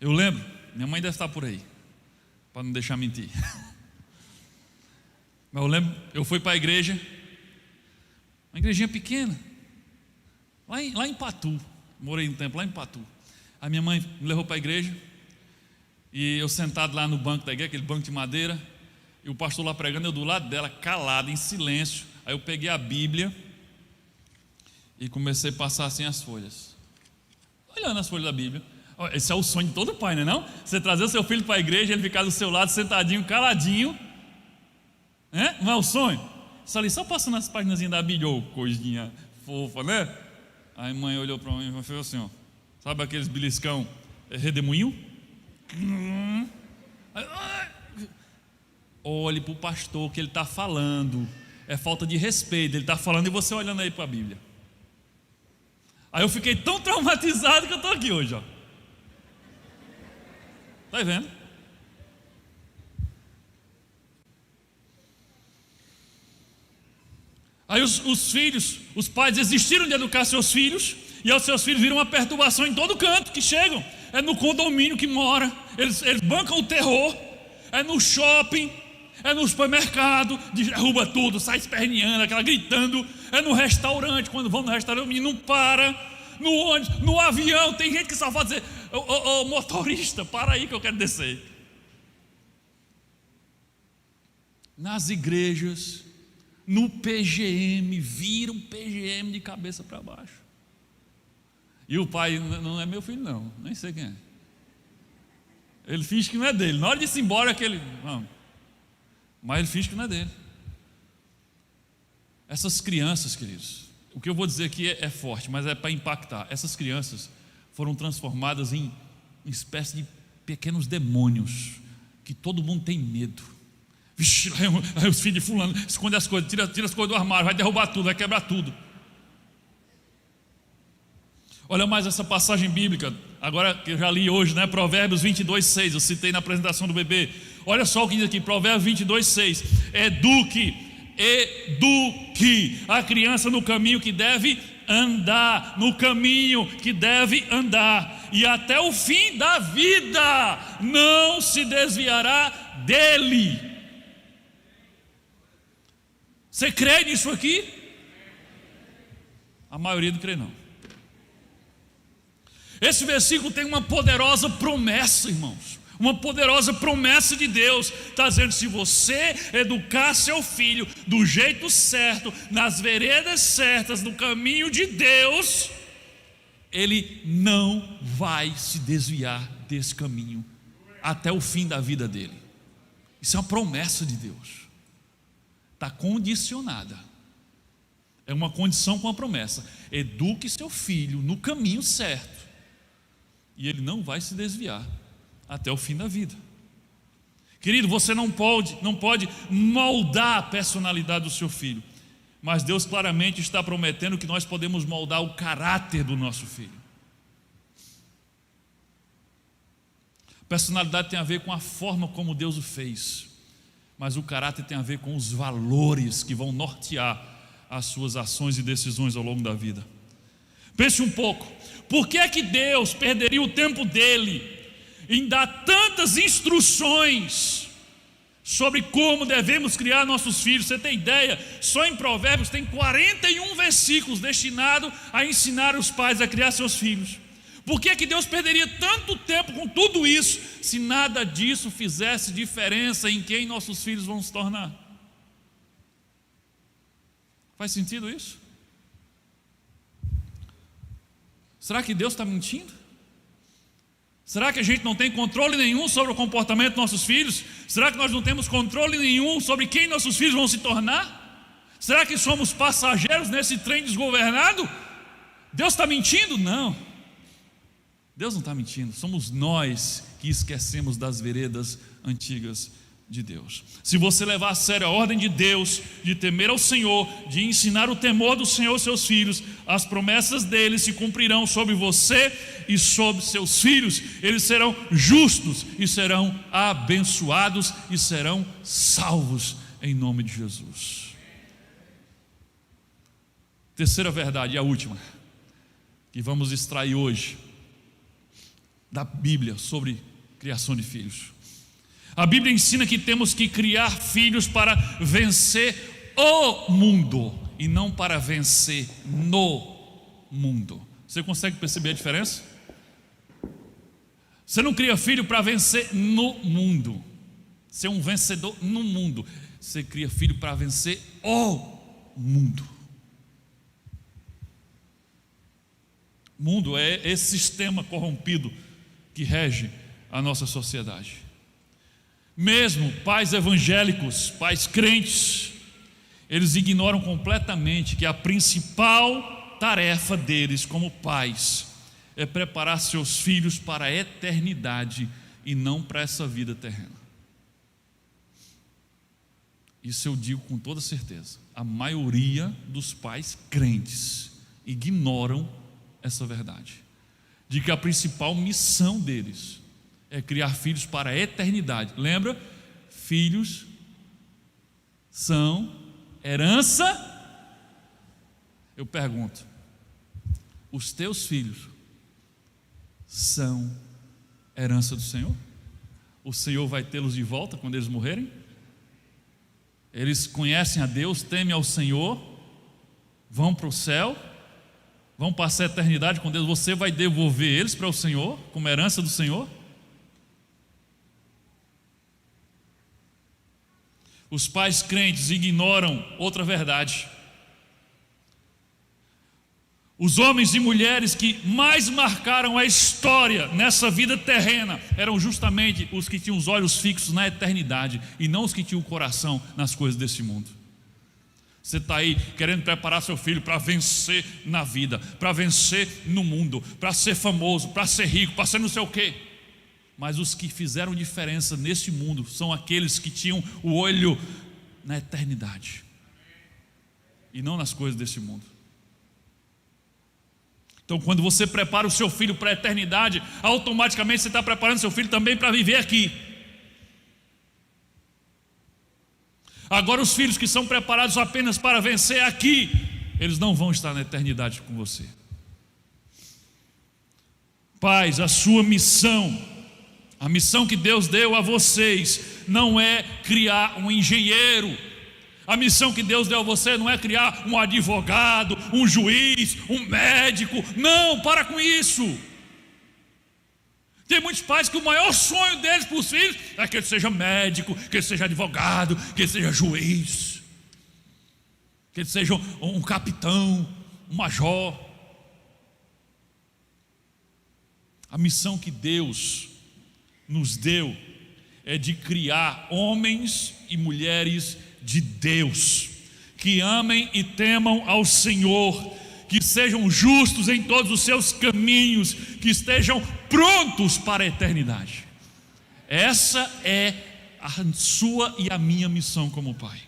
Eu lembro, minha mãe deve estar por aí, para não deixar mentir. Mas eu lembro, eu fui para a igreja, uma igrejinha pequena, lá em Patu. Morei um tempo lá em Patu. A minha mãe me levou para a igreja, e eu sentado lá no banco da igreja, aquele banco de madeira, e o pastor lá pregando, eu do lado dela, calado, em silêncio. Aí eu peguei a Bíblia e comecei a passar assim as folhas, olhando as folhas da Bíblia. Esse é o sonho de todo pai, não é não? Você trazer o seu filho para a igreja, ele ficar do seu lado, sentadinho, caladinho, né? Não é o sonho? Só passando as páginas da Bíblia, coisinha fofa, né? Aí a mãe olhou para mim e falou assim, ó, sabe aqueles beliscão redemoinho? Olhe para o pastor, que ele está falando, é falta de respeito, ele está falando e você olhando aí para a Bíblia. Aí eu fiquei tão traumatizado que eu estou aqui hoje, ó. Está vendo? Aí os filhos, os pais desistiram de educar seus filhos, e aos seus filhos viram uma perturbação em todo canto que chegam. É no condomínio que mora, eles bancam o terror, é no shopping, é no supermercado, derruba tudo, sai esperneando, aquela gritando, é no restaurante, quando vão no restaurante o menino não para, no ônibus, no avião, tem gente que só pode dizer, ô motorista, para aí que eu quero descer. Nas igrejas, no PGM, viram PGM de cabeça para baixo. E o pai, não é meu filho não, nem sei quem é. Ele finge que não é dele, na hora de ir embora não. Mas ele finge que não é dele. Essas crianças, queridos, o que eu vou dizer aqui é forte, mas é para impactar. Essas crianças foram transformadas em espécie de pequenos demônios, que todo mundo tem medo. Vixe, aí os filhos de fulano, esconde as coisas, tira as coisas do armário, vai derrubar tudo, vai quebrar tudo. Olha mais essa passagem bíblica, agora que eu já li hoje, né? Provérbios 22:6, eu citei na apresentação do bebê. Olha só o que diz aqui, Provérbios 22:6. Eduque a criança no caminho que deve andar, e até o fim da vida não se desviará dele. Você crê nisso aqui? A maioria não crê não. Esse versículo tem uma poderosa promessa, irmãos. Uma poderosa promessa de Deus. Está dizendo: se você educar seu filho do jeito certo, nas veredas certas, no caminho de Deus, ele não vai se desviar desse caminho até o fim da vida dele. Isso é uma promessa de Deus. Está condicionada. É uma condição com a promessa. Eduque seu filho no caminho certo, e ele não vai se desviar até o fim da vida. Querido, você não pode moldar a personalidade do seu filho, mas Deus claramente está prometendo que nós podemos moldar o caráter do nosso filho. Personalidade tem a ver com a forma como Deus o fez, mas o caráter tem a ver com os valores que vão nortear as suas ações e decisões ao longo da vida. Pense um pouco, por que é que Deus perderia o tempo dele em dar tantas instruções sobre como devemos criar nossos filhos? Você tem ideia? Só em Provérbios tem 41 versículos destinados a ensinar os pais a criar seus filhos. Por que é que Deus perderia tanto tempo com tudo isso, se nada disso fizesse diferença em quem nossos filhos vão se tornar? Faz sentido isso? Será que Deus está mentindo? Será que a gente não tem controle nenhum sobre o comportamento dos nossos filhos? Será que nós não temos controle nenhum sobre quem nossos filhos vão se tornar? Será que somos passageiros nesse trem desgovernado? Deus está mentindo? Não, Deus não está mentindo. Somos nós que esquecemos das veredas antigas de Deus. Se você levar a sério a ordem de Deus, de temer ao Senhor, de ensinar o temor do Senhor aos seus filhos, as promessas dele se cumprirão sobre você e sobre seus filhos. Eles serão justos e serão abençoados e serão salvos em nome de Jesus. Terceira verdade, e a última, que vamos extrair hoje da Bíblia sobre criação de filhos. A Bíblia ensina que temos que criar filhos para vencer o mundo e não para vencer no mundo. Você consegue perceber a diferença? Você não cria filho para vencer no mundo, ser um vencedor no mundo. Você cria filho para vencer o mundo. O mundo é esse sistema corrompido que rege a nossa sociedade. Mesmo pais evangélicos, pais crentes, eles ignoram completamente que a principal tarefa deles como pais é preparar seus filhos para a eternidade e não para essa vida terrena. Isso eu digo com toda certeza. A maioria dos pais crentes ignoram essa verdade, de que a principal missão deles é criar filhos para a eternidade. Lembra? Filhos são herança. Eu pergunto: os teus filhos são herança do Senhor? O Senhor vai tê-los de volta quando eles morrerem? Eles conhecem a Deus, temem ao Senhor, vão para o céu, vão passar a eternidade com Deus. Você vai devolver eles para o Senhor como herança do Senhor? Os pais crentes ignoram outra verdade. Os homens e mulheres que mais marcaram a história nessa vida terrena eram justamente os que tinham os olhos fixos na eternidade e não os que tinham o coração nas coisas desse mundo. Você está aí querendo preparar seu filho para vencer na vida, para vencer no mundo, para ser famoso, para ser rico, para ser não sei o quê. Mas os que fizeram diferença nesse mundo são aqueles que tinham o olho na eternidade e não nas coisas desse mundo. Então, quando você prepara o seu filho para a eternidade, automaticamente você está preparando seu filho também para viver aqui. Agora, os filhos que são preparados apenas para vencer aqui, eles não vão estar na eternidade com você. Pais, a sua missão, a missão que Deus deu a vocês, não é criar um engenheiro. A missão que Deus deu a você não é criar um advogado, um juiz, um médico. Não, para com isso. Tem muitos pais que o maior sonho deles para os filhos é que ele seja médico, que ele seja advogado, que ele seja juiz, que ele seja um capitão, um major. A missão que Deus nos deu é de criar homens e mulheres de Deus, que amem e temam ao Senhor, que sejam justos em todos os seus caminhos, que estejam prontos para a eternidade. Essa é a sua e a minha missão como pai.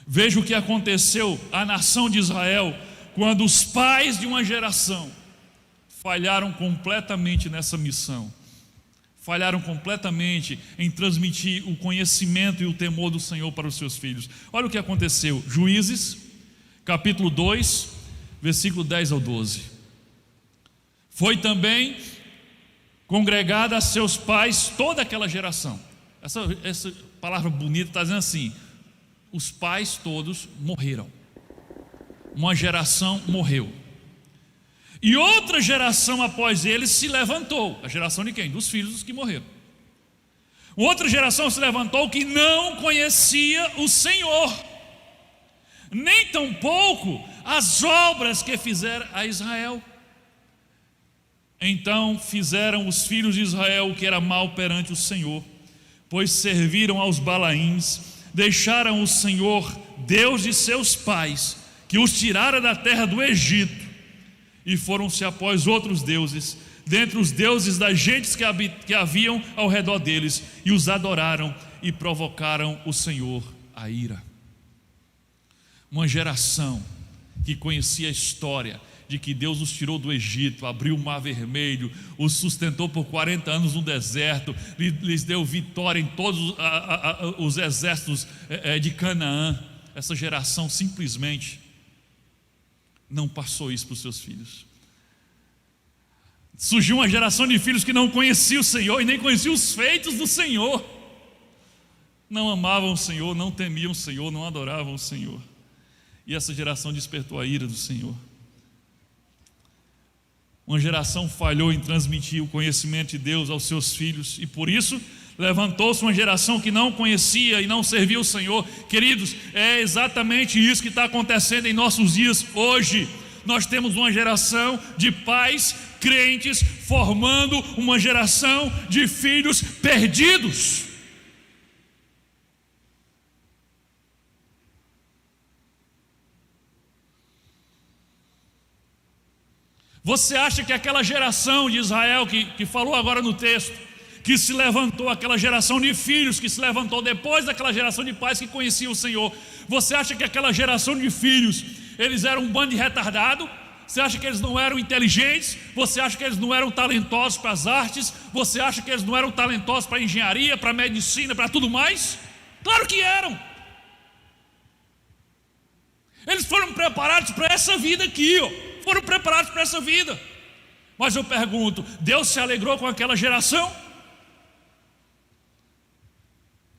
Veja o que aconteceu à nação de Israel quando os pais de uma geração falharam completamente nessa missão. Falharam completamente em transmitir o conhecimento e o temor do Senhor para os seus filhos. Olha o que aconteceu. Juízes, capítulo 2, versículo 10 ao 12. Foi também congregada a seus pais toda aquela geração. Essa palavra bonita está dizendo assim: os pais todos morreram. Uma geração morreu. E outra geração após eles se levantou. A geração de quem? Dos filhos dos que morreram. Outra geração se levantou que não conhecia o Senhor, nem tampouco as obras que fizeram a Israel. Então fizeram os filhos de Israel o que era mal perante o Senhor, pois serviram aos Balaíns, deixaram o Senhor, Deus de seus pais, que os tirara da terra do Egito, e foram-se após outros deuses, dentre os deuses das gentes que haviam ao redor deles, e os adoraram e provocaram o Senhor a ira. Uma geração que conhecia a história de que Deus os tirou do Egito, abriu o mar vermelho, os sustentou por 40 anos no deserto, lhes deu vitória em todos os exércitos de Canaã. Essa geração simplesmente não passou isso para os seus filhos. Surgiu uma geração de filhos que não conhecia o Senhor e nem conhecia os feitos do Senhor. Não amavam o Senhor, não temiam o Senhor, não adoravam o Senhor. E essa geração despertou a ira do Senhor. Uma geração falhou em transmitir o conhecimento de Deus aos seus filhos, e por isso levantou-se uma geração que não conhecia e não servia o Senhor. Queridos, é exatamente isso que está acontecendo em nossos dias hoje. Nós temos uma geração de pais crentes formando uma geração de filhos perdidos. Você acha que aquela geração de Israel que falou agora no texto, que se levantou, aquela geração de filhos que se levantou depois daquela geração de pais que conheciam o Senhor, você acha que aquela geração de filhos, eles eram um bando de retardado? Você acha que eles não eram inteligentes? Você acha que eles não eram talentosos para as artes? Você acha que eles não eram talentosos para a engenharia, para a medicina, para tudo mais? Claro que eram. Eles foram preparados para essa vida aqui, foram preparados para essa vida. Mas eu pergunto, Deus se alegrou com aquela geração?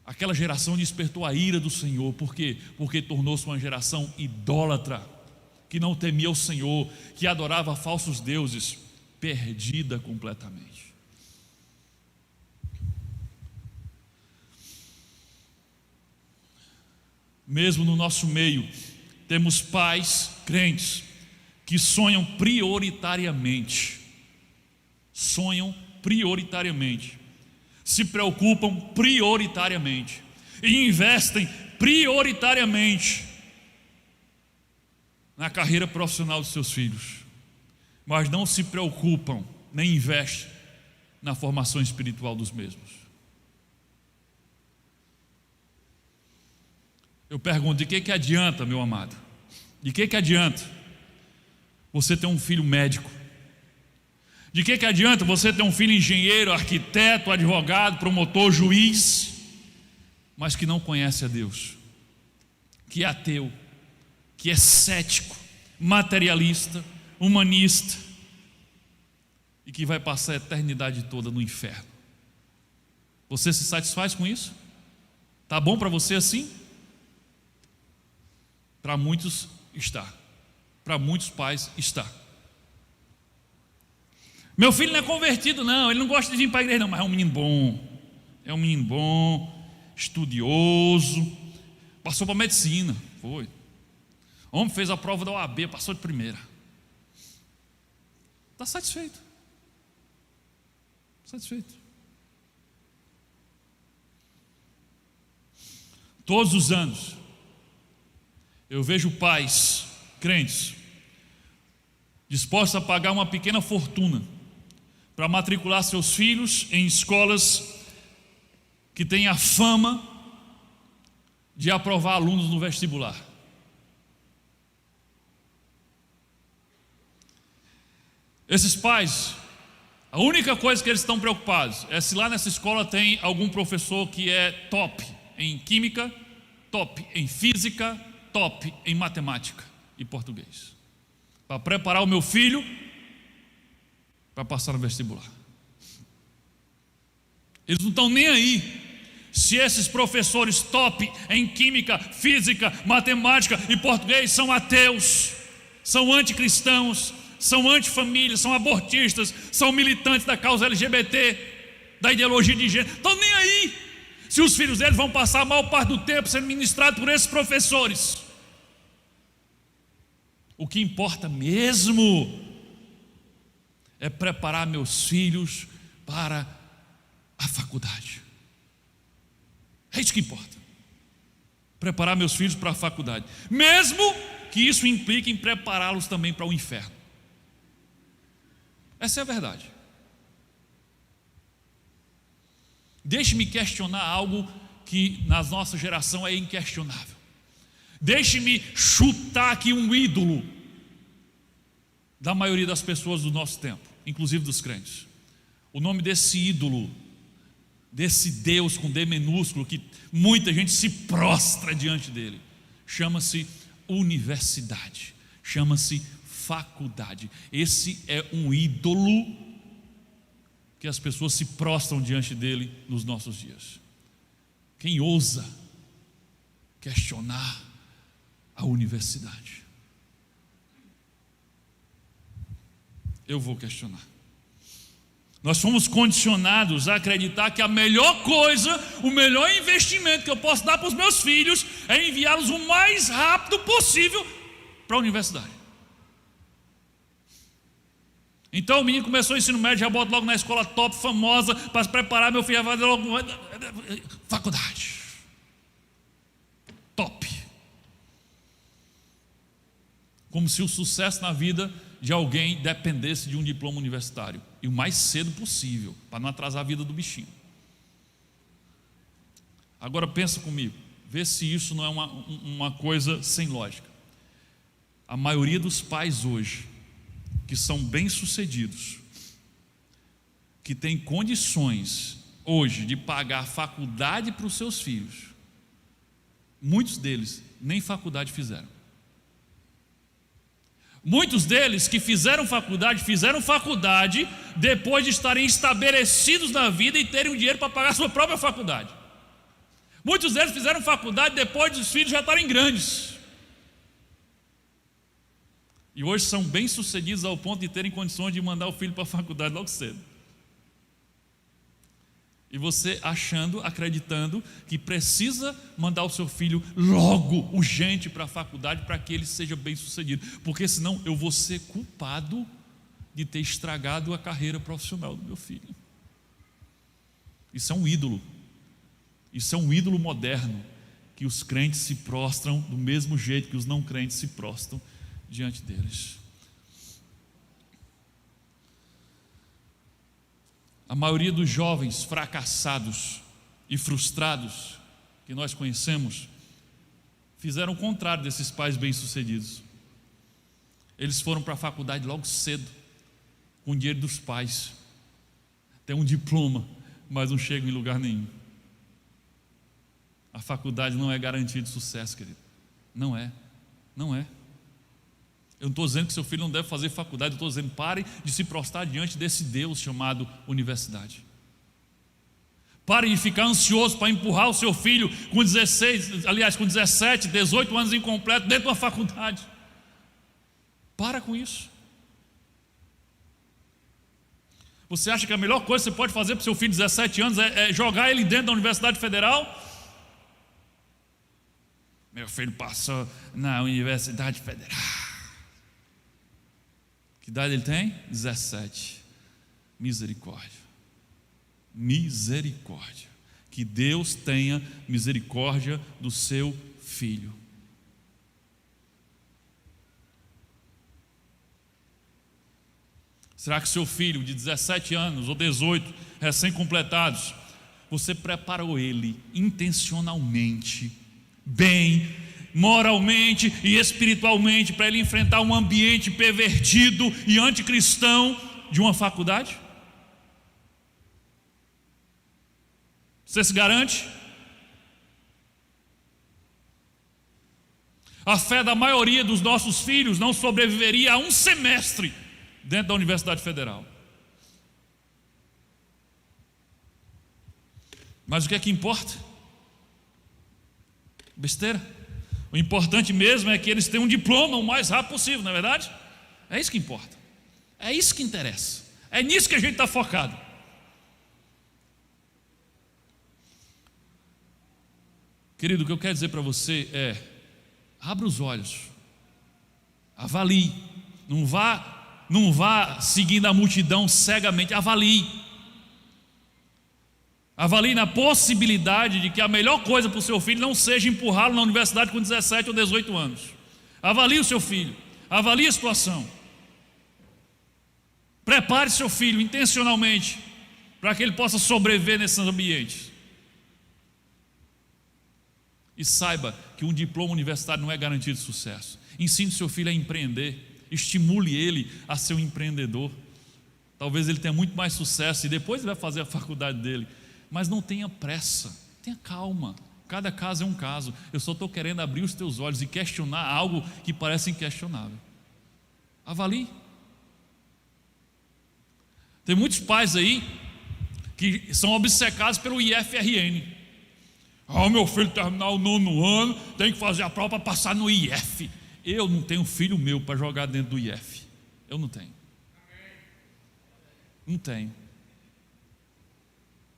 Aquela geração despertou a ira do Senhor. Por quê? Porque tornou-se uma geração idólatra, que não temia o Senhor, que adorava falsos deuses, perdida completamente. Mesmo no nosso meio, temos pais crentes que sonham prioritariamente, se preocupam prioritariamente e investem prioritariamente na carreira profissional dos seus filhos, mas não se preocupam nem investem na formação espiritual dos mesmos. Eu pergunto, de que adianta, meu amado? De que adianta você ter um filho médico? De que adianta você ter um filho engenheiro, arquiteto, advogado, promotor, juiz, mas que não conhece a Deus, que é ateu, que é cético, materialista, humanista, e que vai passar a eternidade toda no inferno? Você se satisfaz com isso? Está bom para você assim? Para muitos está, para muitos pais está. Meu filho não é convertido não, ele não gosta de vir para a igreja não, mas é um menino bom, estudioso, passou para medicina, foi. O homem fez a prova da OAB, passou de primeira. Está satisfeito. Todos os anos eu vejo pais crentes dispostos a pagar uma pequena fortuna para matricular seus filhos em escolas que têm a fama de aprovar alunos no vestibular. Esses pais, a única coisa que eles estão preocupados é se lá nessa escola tem algum professor que é top em química, top em física, top em matemática e português, para preparar o meu filho para passar no vestibular. Eles não estão nem aí se esses professores top em química, física, matemática e português são ateus, são anticristãos, são antifamília, são abortistas, são militantes da causa LGBT, da ideologia de gênero. Estão nem aí se os filhos deles vão passar a maior parte do tempo sendo ministrados por esses professores. O que importa mesmo é preparar meus filhos para a faculdade. É isso que importa. Preparar meus filhos para a faculdade, mesmo que isso implique em prepará-los também para o inferno. Essa é a verdade. Deixe-me questionar algo que na nossa geração é inquestionável. Deixe-me chutar aqui um ídolo da maioria das pessoas do nosso tempo, inclusive dos crentes. O nome desse ídolo, desse Deus com D minúsculo, que muita gente se prostra diante dele, chama-se universidade, chama-se faculdade. Esse é um ídolo que as pessoas se prostram diante dele nos nossos dias. Quem ousa questionar a universidade? Eu vou questionar. Nós fomos condicionados a acreditar que a melhor coisa, o melhor investimento que eu posso dar para os meus filhos é enviá-los o mais rápido possível para a universidade. Então o menino começou o ensino médio, já bota logo na escola top, famosa, para se preparar, meu filho vai fazer logo faculdade. Top. Como se o sucesso na vida de alguém dependesse de um diploma universitário, e o mais cedo possível, para não atrasar a vida do bichinho. Agora pensa comigo, vê se isso não é uma coisa sem lógica. A maioria dos pais hoje, que são bem-sucedidos, que têm condições hoje de pagar a faculdade para os seus filhos, muitos deles nem faculdade fizeram. Muitos deles que fizeram faculdade depois de estarem estabelecidos na vida e terem o dinheiro para pagar a sua própria faculdade. Muitos deles fizeram faculdade depois dos filhos já estarem grandes. E hoje são bem-sucedidos ao ponto de terem condições de mandar o filho para a faculdade logo cedo. E você achando, acreditando que precisa mandar o seu filho logo, urgente para a faculdade para que ele seja bem-sucedido, porque senão eu vou ser culpado de ter estragado a carreira profissional do meu filho. Isso é um ídolo. Isso é um ídolo moderno que os crentes se prostram do mesmo jeito que os não crentes se prostram diante deles. A maioria dos jovens fracassados e frustrados que nós conhecemos fizeram o contrário desses pais bem-sucedidos. Eles foram para a faculdade logo cedo, com o dinheiro dos pais, tem um diploma, mas não chegam em lugar nenhum. A faculdade não é garantia de sucesso, querido. Não é. Eu não estou dizendo que seu filho não deve fazer faculdade, eu estou dizendo, pare de se prostrar diante desse Deus chamado universidade. Pare de ficar ansioso para empurrar o seu filho com 17, 18 anos incompleto dentro de uma faculdade. Para com isso. Você acha que a melhor coisa que você pode fazer para o seu filho de 17 anos é jogar ele dentro da Universidade Federal? Meu filho passou na Universidade Federal. Que idade ele tem? 17. Misericórdia. Misericórdia. Que Deus tenha misericórdia do seu filho. Será que seu filho de 17 anos ou 18, recém-completados, você preparou ele intencionalmente, bem, moralmente e espiritualmente, para ele enfrentar um ambiente pervertido e anticristão de uma faculdade? Você se garante? A fé da maioria dos nossos filhos não sobreviveria a um semestre dentro da Universidade Federal. Mas o que é que importa? Besteira. O importante mesmo é que eles tenham um diploma o mais rápido possível, não é verdade? É isso que importa. É isso que interessa. É nisso que a gente está focado. Querido, o que eu quero dizer para você é: abra os olhos, avalie, não vá seguindo a multidão cegamente, avalie. Avalie na possibilidade de que a melhor coisa para o seu filho não seja empurrá-lo na universidade com 17 ou 18 anos. Avalie o seu filho, avalie a situação. Prepare seu filho intencionalmente para que ele possa sobreviver nesses ambientes. E saiba que um diploma universitário não é garantia de sucesso. Ensine seu filho a empreender, estimule ele a ser um empreendedor. Talvez ele tenha muito mais sucesso e depois ele vai fazer a faculdade dele. Mas não tenha pressa, tenha calma. Cada caso é um caso. Eu só estou querendo abrir os teus olhos e questionar algo que parece inquestionável. Avalie. Tem muitos pais aí que são obcecados pelo IFRN. O meu filho terminar o 9º ano, tem que fazer a prova para passar no IF. Eu não tenho filho meu para jogar dentro do IF. Eu não tenho. Não tenho.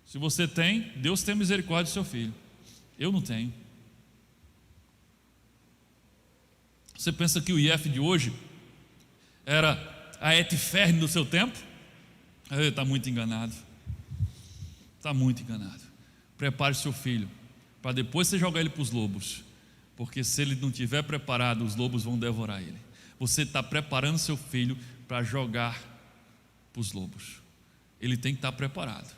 Se você tem, Deus tem misericórdia do seu filho. Eu não tenho. Você pensa que o IF de hoje era a Etfern do seu tempo? Está muito enganado. Está muito enganado. Prepare seu filho para depois você jogar ele para os lobos, porque se ele não estiver preparado, os lobos vão devorar ele. Você está preparando seu filho para jogar para os lobos. Ele tem que estar preparado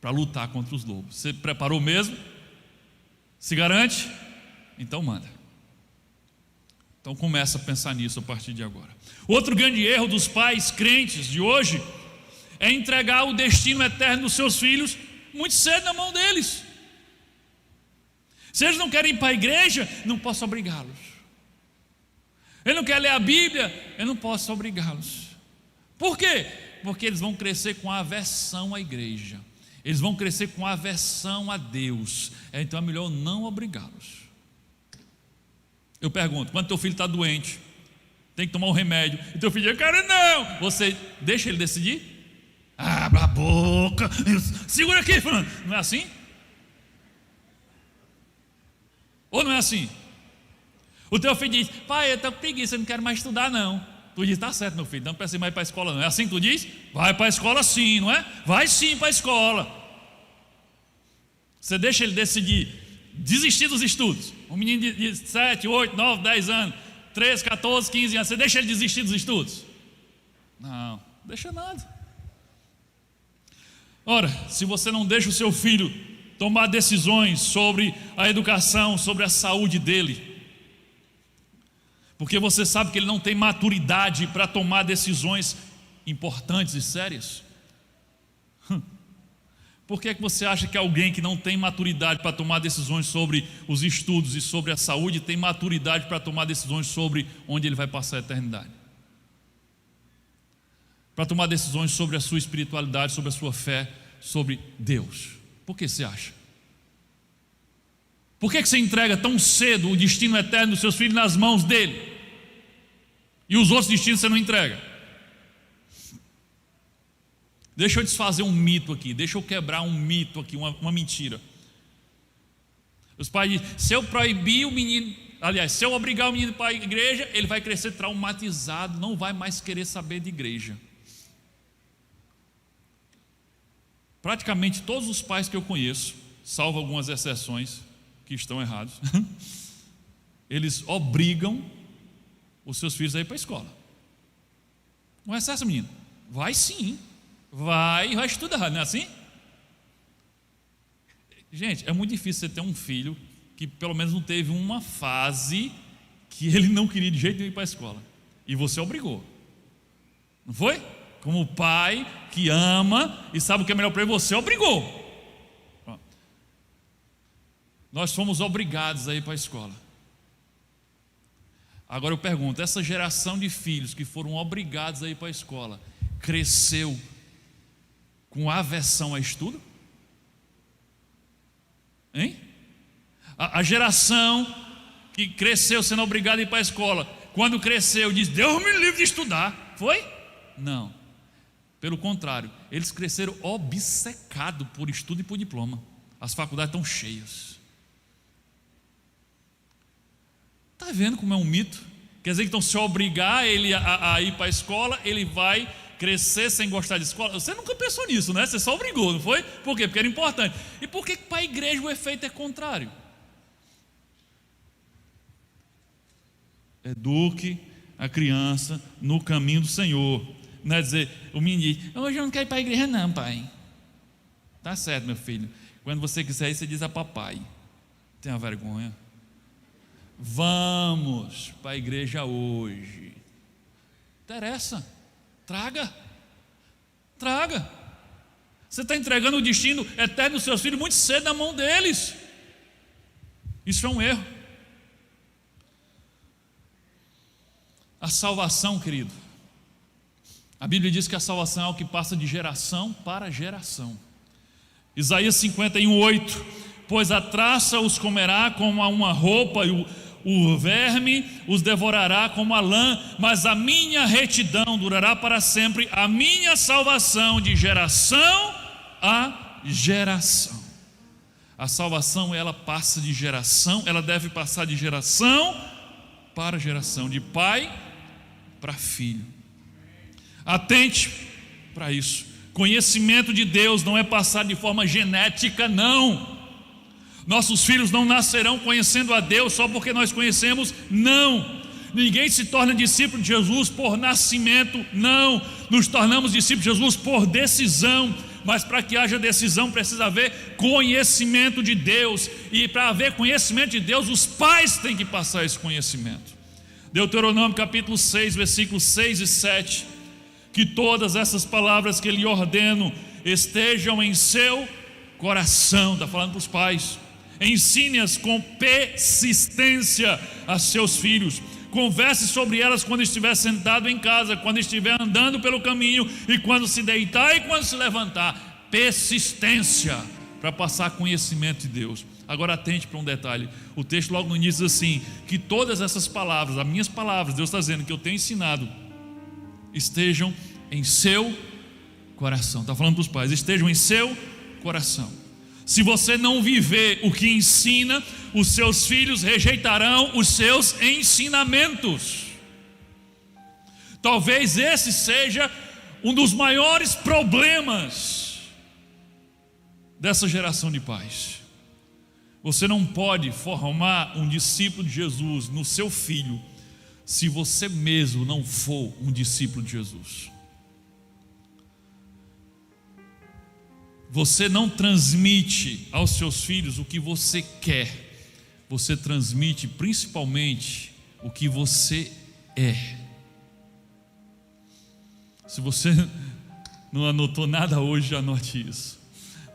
para lutar contra os lobos. Você preparou mesmo? Se garante? Então manda. Então começa a pensar nisso a partir de agora. Outro grande erro dos pais crentes de hoje é entregar o destino eterno dos seus filhos muito cedo na mão deles. Se eles não querem ir para a igreja, não posso obrigá-los. Ele não quer ler a Bíblia, eu não posso obrigá-los. Por quê? Porque eles vão crescer com aversão à igreja. Eles vão crescer com aversão a Deus. Então é melhor não obrigá-los. Eu pergunto, quando teu filho está doente, tem que tomar um remédio, e teu filho diz, cara, não. Você deixa ele decidir? Abra a boca, segura aqui, Fernando. Não é assim? Ou não é assim? O teu filho diz, pai, eu estou com preguiça, eu não quero mais estudar não. Tu diz, está certo meu filho, não precisa ir mais para a escola não. É assim que tu diz? Vai para a escola sim, não é? Vai sim para a escola. Você deixa ele decidir, desistir dos estudos. Um menino de 7, 8, 9, 10 anos, 13, 14, 15 anos, você deixa ele desistir dos estudos? Não, deixa nada. Ora, se você não deixa o seu filho tomar decisões sobre a educação, sobre a saúde dele, porque você sabe que ele não tem maturidade para tomar decisões importantes e sérias, por que você acha que alguém que não tem maturidade para tomar decisões sobre os estudos e sobre a saúde tem maturidade para tomar decisões sobre onde ele vai passar a eternidade? Para tomar decisões sobre a sua espiritualidade, sobre a sua fé, sobre Deus. Por que você acha? Por que você entrega tão cedo o destino eterno dos seus filhos nas mãos dele? E os outros destinos você não entrega? Deixa eu desfazer um mito aqui, deixa eu quebrar um mito aqui, uma mentira. Os pais dizem, se eu proibir o menino, aliás, se eu obrigar o menino para a igreja, ele vai crescer traumatizado, não vai mais querer saber de igreja. Praticamente todos os pais que eu conheço, salvo algumas exceções que estão errados, eles obrigam os seus filhos a ir para a escola. Não é essa, menino? Vai sim, vai estudar, não é assim? Gente, é muito difícil você ter um filho que pelo menos não teve uma fase que ele não queria de jeito nenhum ir para a escola, e você obrigou, não foi? Como pai que ama e sabe o que é melhor para ele, você obrigou. Nós fomos obrigados a ir para a escola. Agora eu pergunto, essa geração de filhos que foram obrigados a ir para a escola, cresceu com aversão a estudo? Hein? A geração que cresceu sendo obrigada a ir para a escola, quando cresceu diz, Deus me livre de estudar, foi? Não. Pelo contrário, eles cresceram obcecados por estudo e por diploma. As faculdades estão cheias. Está vendo como é um mito? Quer dizer que então, se obrigar ele a ir para a escola, ele vai crescer sem gostar de escola? Você nunca pensou nisso, né? Você só obrigou, não foi? Por quê? Porque era importante. E por que para a igreja o efeito é contrário? Eduque a criança no caminho do Senhor. Não é dizer, o menino diz, hoje eu não quero ir para a igreja não, pai. Tá certo, meu filho. Quando você quiser ir, você diz a papai. Tenha vergonha. Vamos para a igreja hoje. Interessa. Traga. Você está entregando o destino eterno dos seus filhos muito cedo na mão deles. Isso é um erro. A salvação, querido, a Bíblia diz que a salvação é algo que passa de geração para geração. Isaías 51:8: pois a traça os comerá como a uma roupa, e o verme os devorará como a lã, mas a minha retidão durará para sempre, a minha salvação de geração a geração. A salvação, ela passa de geração, ela deve passar de geração para geração, de pai para filho. Atente para isso. Conhecimento de Deus não é passado de forma genética, não. Nossos filhos não nascerão conhecendo a Deus só porque nós conhecemos, não. Ninguém se torna discípulo de Jesus por nascimento, não. Nos tornamos discípulos de Jesus por decisão. Mas para que haja decisão precisa haver conhecimento de Deus. E para haver conhecimento de Deus, os pais têm que passar esse conhecimento. Deuteronômio capítulo 6, versículos 6 e 7: que todas essas palavras que lhe ordeno estejam em seu coração. Está falando para os pais. Ensine-as com persistência a seus filhos. Converse sobre elas quando estiver sentado em casa, quando estiver andando pelo caminho, e quando se deitar e quando se levantar. Persistência para passar conhecimento de Deus. Agora atente para um detalhe. O texto logo no início diz assim: que todas essas palavras, as minhas palavras, Deus está dizendo que eu tenho ensinado, estejam em seu coração. Está falando para os pais, estejam em seu coração. Se você não viver o que ensina, os seus filhos rejeitarão os seus ensinamentos. Talvez esse seja um dos maiores problemas dessa geração de pais. Você não pode formar um discípulo de Jesus no seu filho se você mesmo não for um discípulo de Jesus. Você não transmite aos seus filhos o que você quer, você transmite principalmente o que você é. Se você não anotou nada hoje, anote isso.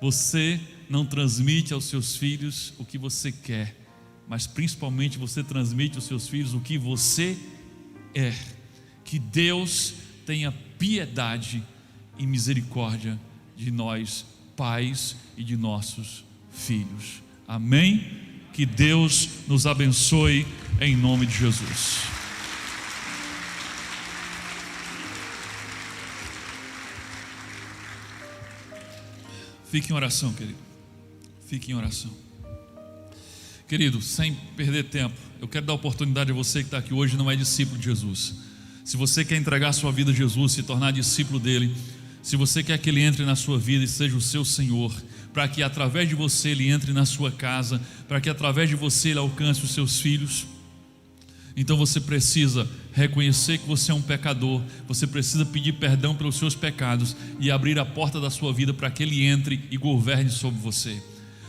Você não transmite aos seus filhos o que você quer, mas principalmente você transmite aos seus filhos o que você é. Que Deus tenha piedade e misericórdia de nós, pais, e de nossos filhos. Amém? Que Deus nos abençoe em nome de Jesus. Fique em oração, querido. Fique em oração. Querido, sem perder tempo, eu quero dar oportunidade a você que está aqui hoje e não é discípulo de Jesus. Se você quer entregar sua vida a Jesus, se tornar discípulo dele, se você quer que ele entre na sua vida e seja o seu Senhor, para que através de você ele entre na sua casa, para que através de você ele alcance os seus filhos, então você precisa reconhecer que você é um pecador, você precisa pedir perdão pelos seus pecados e abrir a porta da sua vida para que ele entre e governe sobre você.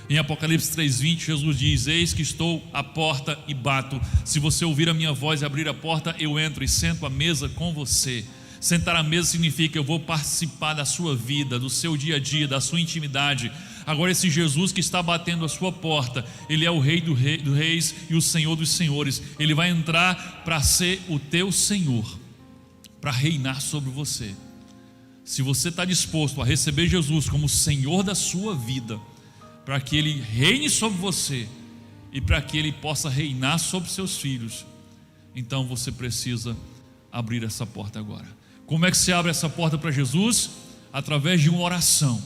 Em Apocalipse 3:20, Jesus diz: eis que estou à porta e bato. Se você ouvir a minha voz e abrir a porta, eu entro e sento à mesa com você. Sentar à mesa significa eu vou participar da sua vida, do seu dia a dia, da sua intimidade. Agora esse Jesus que está batendo a sua porta, ele é o Rei dos reis e o Senhor dos senhores. Ele vai entrar para ser o teu Senhor, para reinar sobre você. Se você está disposto a receber Jesus como Senhor da sua vida, para que ele reine sobre você e para que ele possa reinar sobre seus filhos, então você precisa abrir essa porta agora. Como é que se abre essa porta para Jesus? Através de uma oração,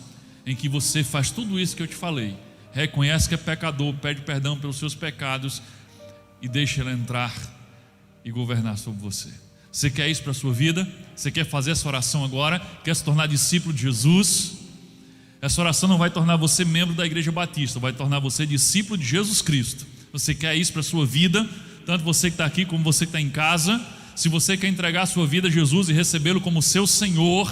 em que você faz tudo isso que eu te falei, reconhece que é pecador, pede perdão pelos seus pecados e deixa ele entrar e governar sobre você. Você quer isso para a sua vida? Você quer fazer essa oração agora? Quer se tornar discípulo de Jesus? Essa oração não vai tornar você membro da Igreja Batista, vai tornar você discípulo de Jesus Cristo. Você quer isso para a sua vida? Tanto você que está aqui como você que está em casa. Se você quer entregar a sua vida a Jesus e recebê-lo como seu Senhor,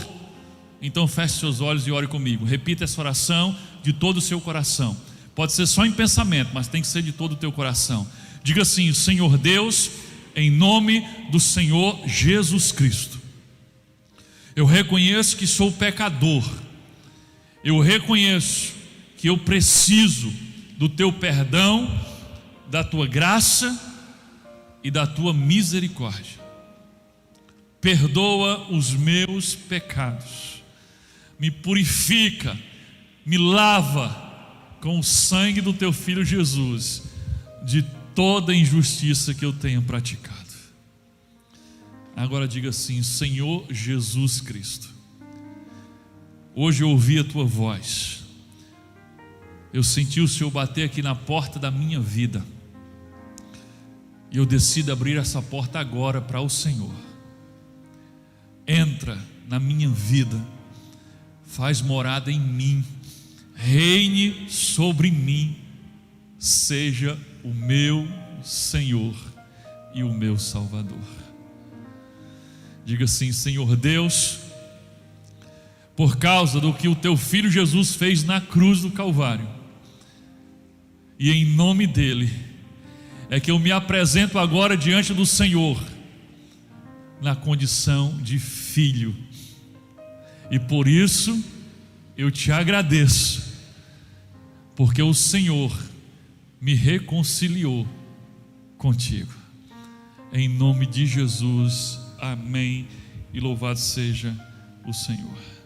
então feche seus olhos e ore comigo. Repita essa oração de todo o seu coração. Pode ser só em pensamento, mas tem que ser de todo o teu coração. Diga assim: Senhor Deus, em nome do Senhor Jesus Cristo, eu reconheço que sou pecador. Eu reconheço que eu preciso do teu perdão, da tua graça e da tua misericórdia. Perdoa os meus pecados, me purifica, me lava com o sangue do teu Filho Jesus de toda injustiça que eu tenha praticado. Agora diga assim: Senhor Jesus Cristo, hoje eu ouvi a tua voz, eu senti o Senhor bater aqui na porta da minha vida, e eu decido abrir essa porta agora para o Senhor. Entra na minha vida, faz morada em mim, reine sobre mim, seja o meu Senhor e o meu Salvador. Diga assim: Senhor Deus, por causa do que o teu Filho Jesus fez na cruz do Calvário, e em nome dele, é que eu me apresento agora diante do Senhor, na condição de filho, e por isso eu te agradeço, porque o Senhor me reconciliou contigo. Em nome de Jesus, amém, e louvado seja o Senhor.